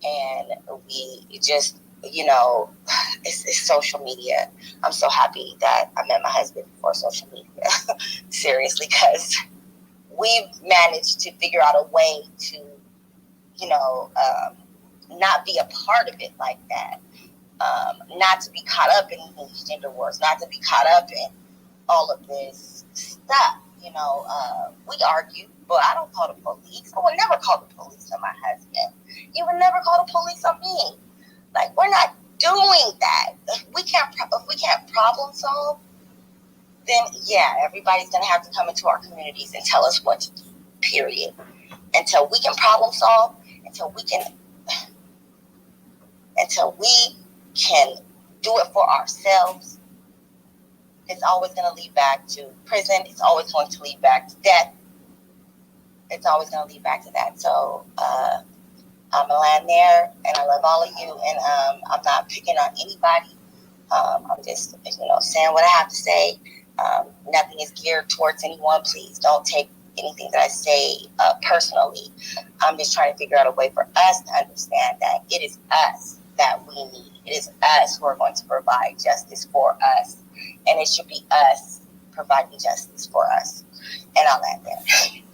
and we just it's social media. I'm so happy that I met my husband before social media. Seriously, because we've managed to figure out a way to not be a part of it like that. Not to be caught up in these gender wars, not to be caught up in all of this stuff. We argue, but I don't call the police. I would never call the police on my husband. You would never call the police on me. Like, we're not doing that. If we can't problem solve, then yeah, everybody's gonna have to come into our communities and tell us what to do. Period. Until we can problem solve, until we can do it for ourselves, it's always going to lead back to prison. It's always going to lead back to death. It's always going to lead back to that. So I'm going to land there, and I love all of you, and I'm not picking on anybody. I'm just, saying what I have to say. Nothing is geared towards anyone. Please don't take anything that I say personally. I'm just trying to figure out a way for us to understand that it is us that we need. It is us who are going to provide justice for us. And it should be us providing justice for us. And I'll end there.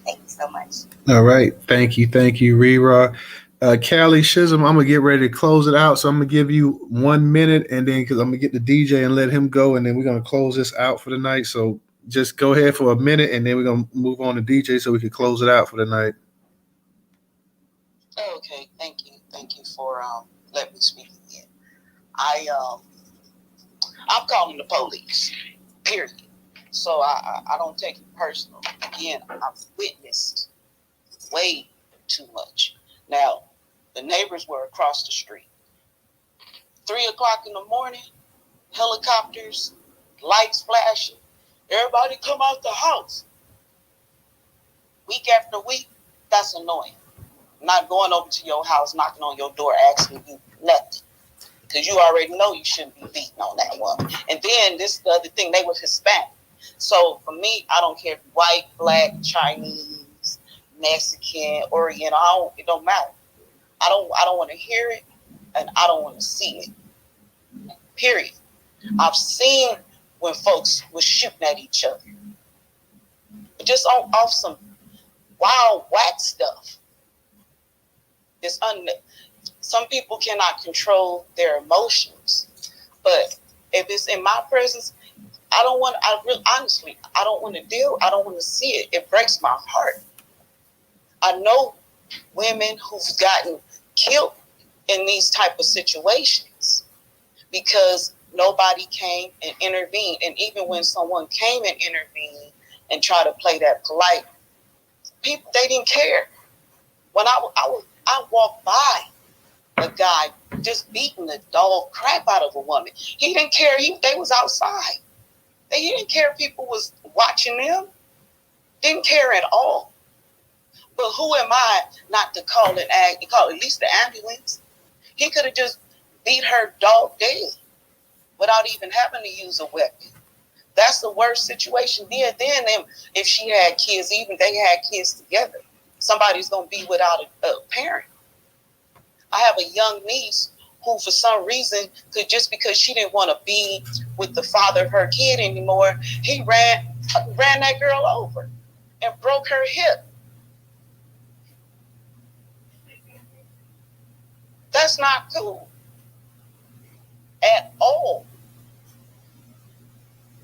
Thank you so much. All right. Thank you, Rera. Callie Shism, I'm going to get ready to close it out. So I'm going to give you 1 minute, and then because I'm going to get the DJ and let him go, and then we're going to close this out for the night. So just go ahead for a minute, and then we're going to move on to DJ so we can close it out for the night. Okay. Thank you for letting me speak again. I'm calling the police, period. So I don't take it personal. Again, I've witnessed way too much. Now, the neighbors were across the street. 3 o'clock in the morning, helicopters, lights flashing. Everybody come out the house. Week after week, that's annoying. I'm not going over to your house, knocking on your door, asking you nothing. Because you already know you shouldn't be beating on that woman. And then this the other thing, they were Hispanic. So for me, I don't care if white, black, Chinese, Mexican, Oriental, it don't matter. I don't want to hear it, and I don't want to see it. Period. I've seen when folks were shooting at each other. Just off some wild, whack stuff. Some people cannot control their emotions, but if it's in my presence, I don't want to deal. I don't want to see it. It breaks my heart. I know women who've gotten killed in these type of situations because nobody came and intervened. And even when someone came and intervened and tried to play that polite, people, they didn't care. When I walked by a guy just beating the dog crap out of a woman. He didn't care. They was outside. He didn't care if people was watching them. Didn't care at all. But who am I not to call at least the ambulance? He could have just beat her dog dead without even having to use a weapon. That's the worst situation. Then if she had kids, even they had kids together, somebody's going to be without a parent. I have a young niece who, for some reason, just because she didn't want to be with the father of her kid anymore, he ran that girl over and broke her hip. That's not cool at all.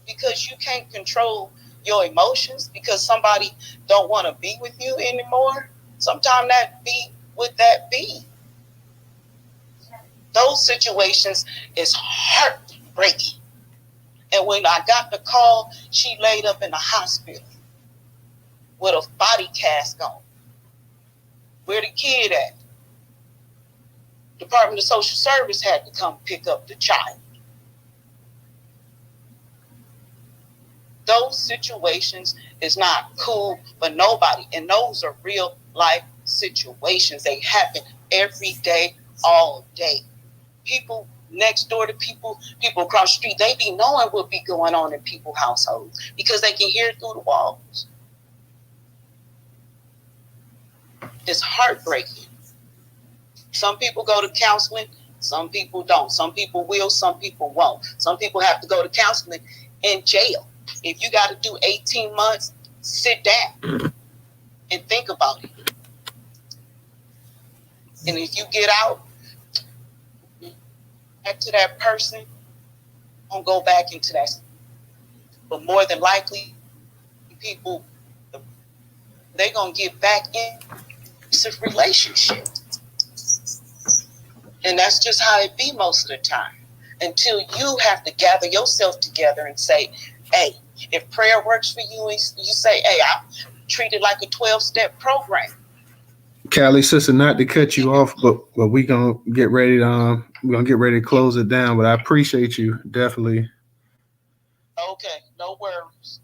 Because you can't control your emotions because somebody don't want to be with you anymore. Sometimes that be with that be. Those situations is heartbreaking. And when I got the call, she laid up in the hospital with a body cast on. Where the kid at? Department of Social Service had to come pick up the child. Those situations is not cool for nobody. And those are real life situations. They happen every day, all day. People next door to people across the street, they be knowing what be going on in people's households because they can hear it through the walls. It's heartbreaking. Some people go to counseling, some people don't. Some people will, some people won't. Some people have to go to counseling in jail. If you got to do 18 months, sit down and think about it. And if you get out, back to that person, don't go back into that. But more than likely, people, they're going to get back in a relationship. And that's just how it be most of the time. Until you have to gather yourself together and say, hey, if prayer works for you, you say, hey, I treat it like a 12-step program. Callie, sister, not to cut you off, but we're gonna get ready to close it down. But I appreciate you, definitely. Okay, no worries.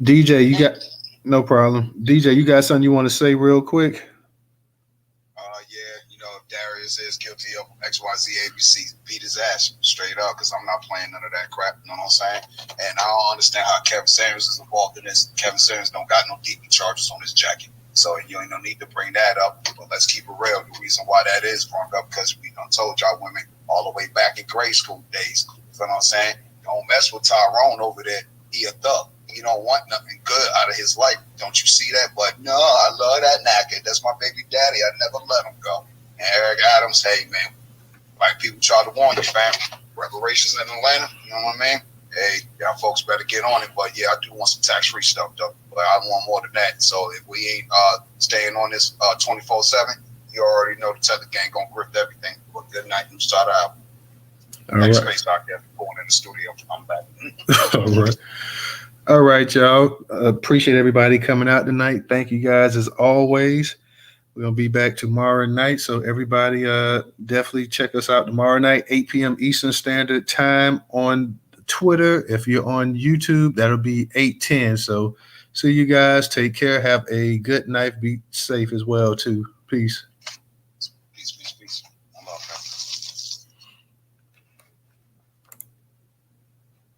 DJ, you got no problem. DJ, you got something you want to say real quick? Yeah, Darius is guilty of XYZ ABC, beat his ass straight up because I'm not playing none of that crap. You know what I'm saying? And I don't understand how Kevin Samuels is involved in this. Kevin Samuels don't got no DP charges on his jacket. So you ain't no need to bring that up. But let's keep it real. The reason why that is brought up because we done told y'all women all the way back in grade school days. You know what I'm saying? Don't mess with Tyrone over there. He a thug. He don't want nothing good out of his life. Don't you see that? But no, I love that knacker. That's my baby daddy. I never let him go. And Eric Adams, hey, man, white people try to warn you, fam. Reparations in Atlanta, you know what I mean? Hey, y'all folks better get on it. But, yeah, I do want some tax-free stuff, though. But I want more than that. So if we ain't staying on this 24/7, you already know the Tether gang going to grift everything. But good night, Newstoter out. All Next right. space out there going in the studio. I'm back. All right. All right, y'all. Appreciate everybody coming out tonight. Thank you guys as always. We're going to be back tomorrow night. So everybody definitely check us out tomorrow night, 8 p.m. Eastern Standard Time on Twitter. If you're on YouTube, that'll be 8:10. So see you guys. Take care. Have a good night. Be safe as well, too. Peace.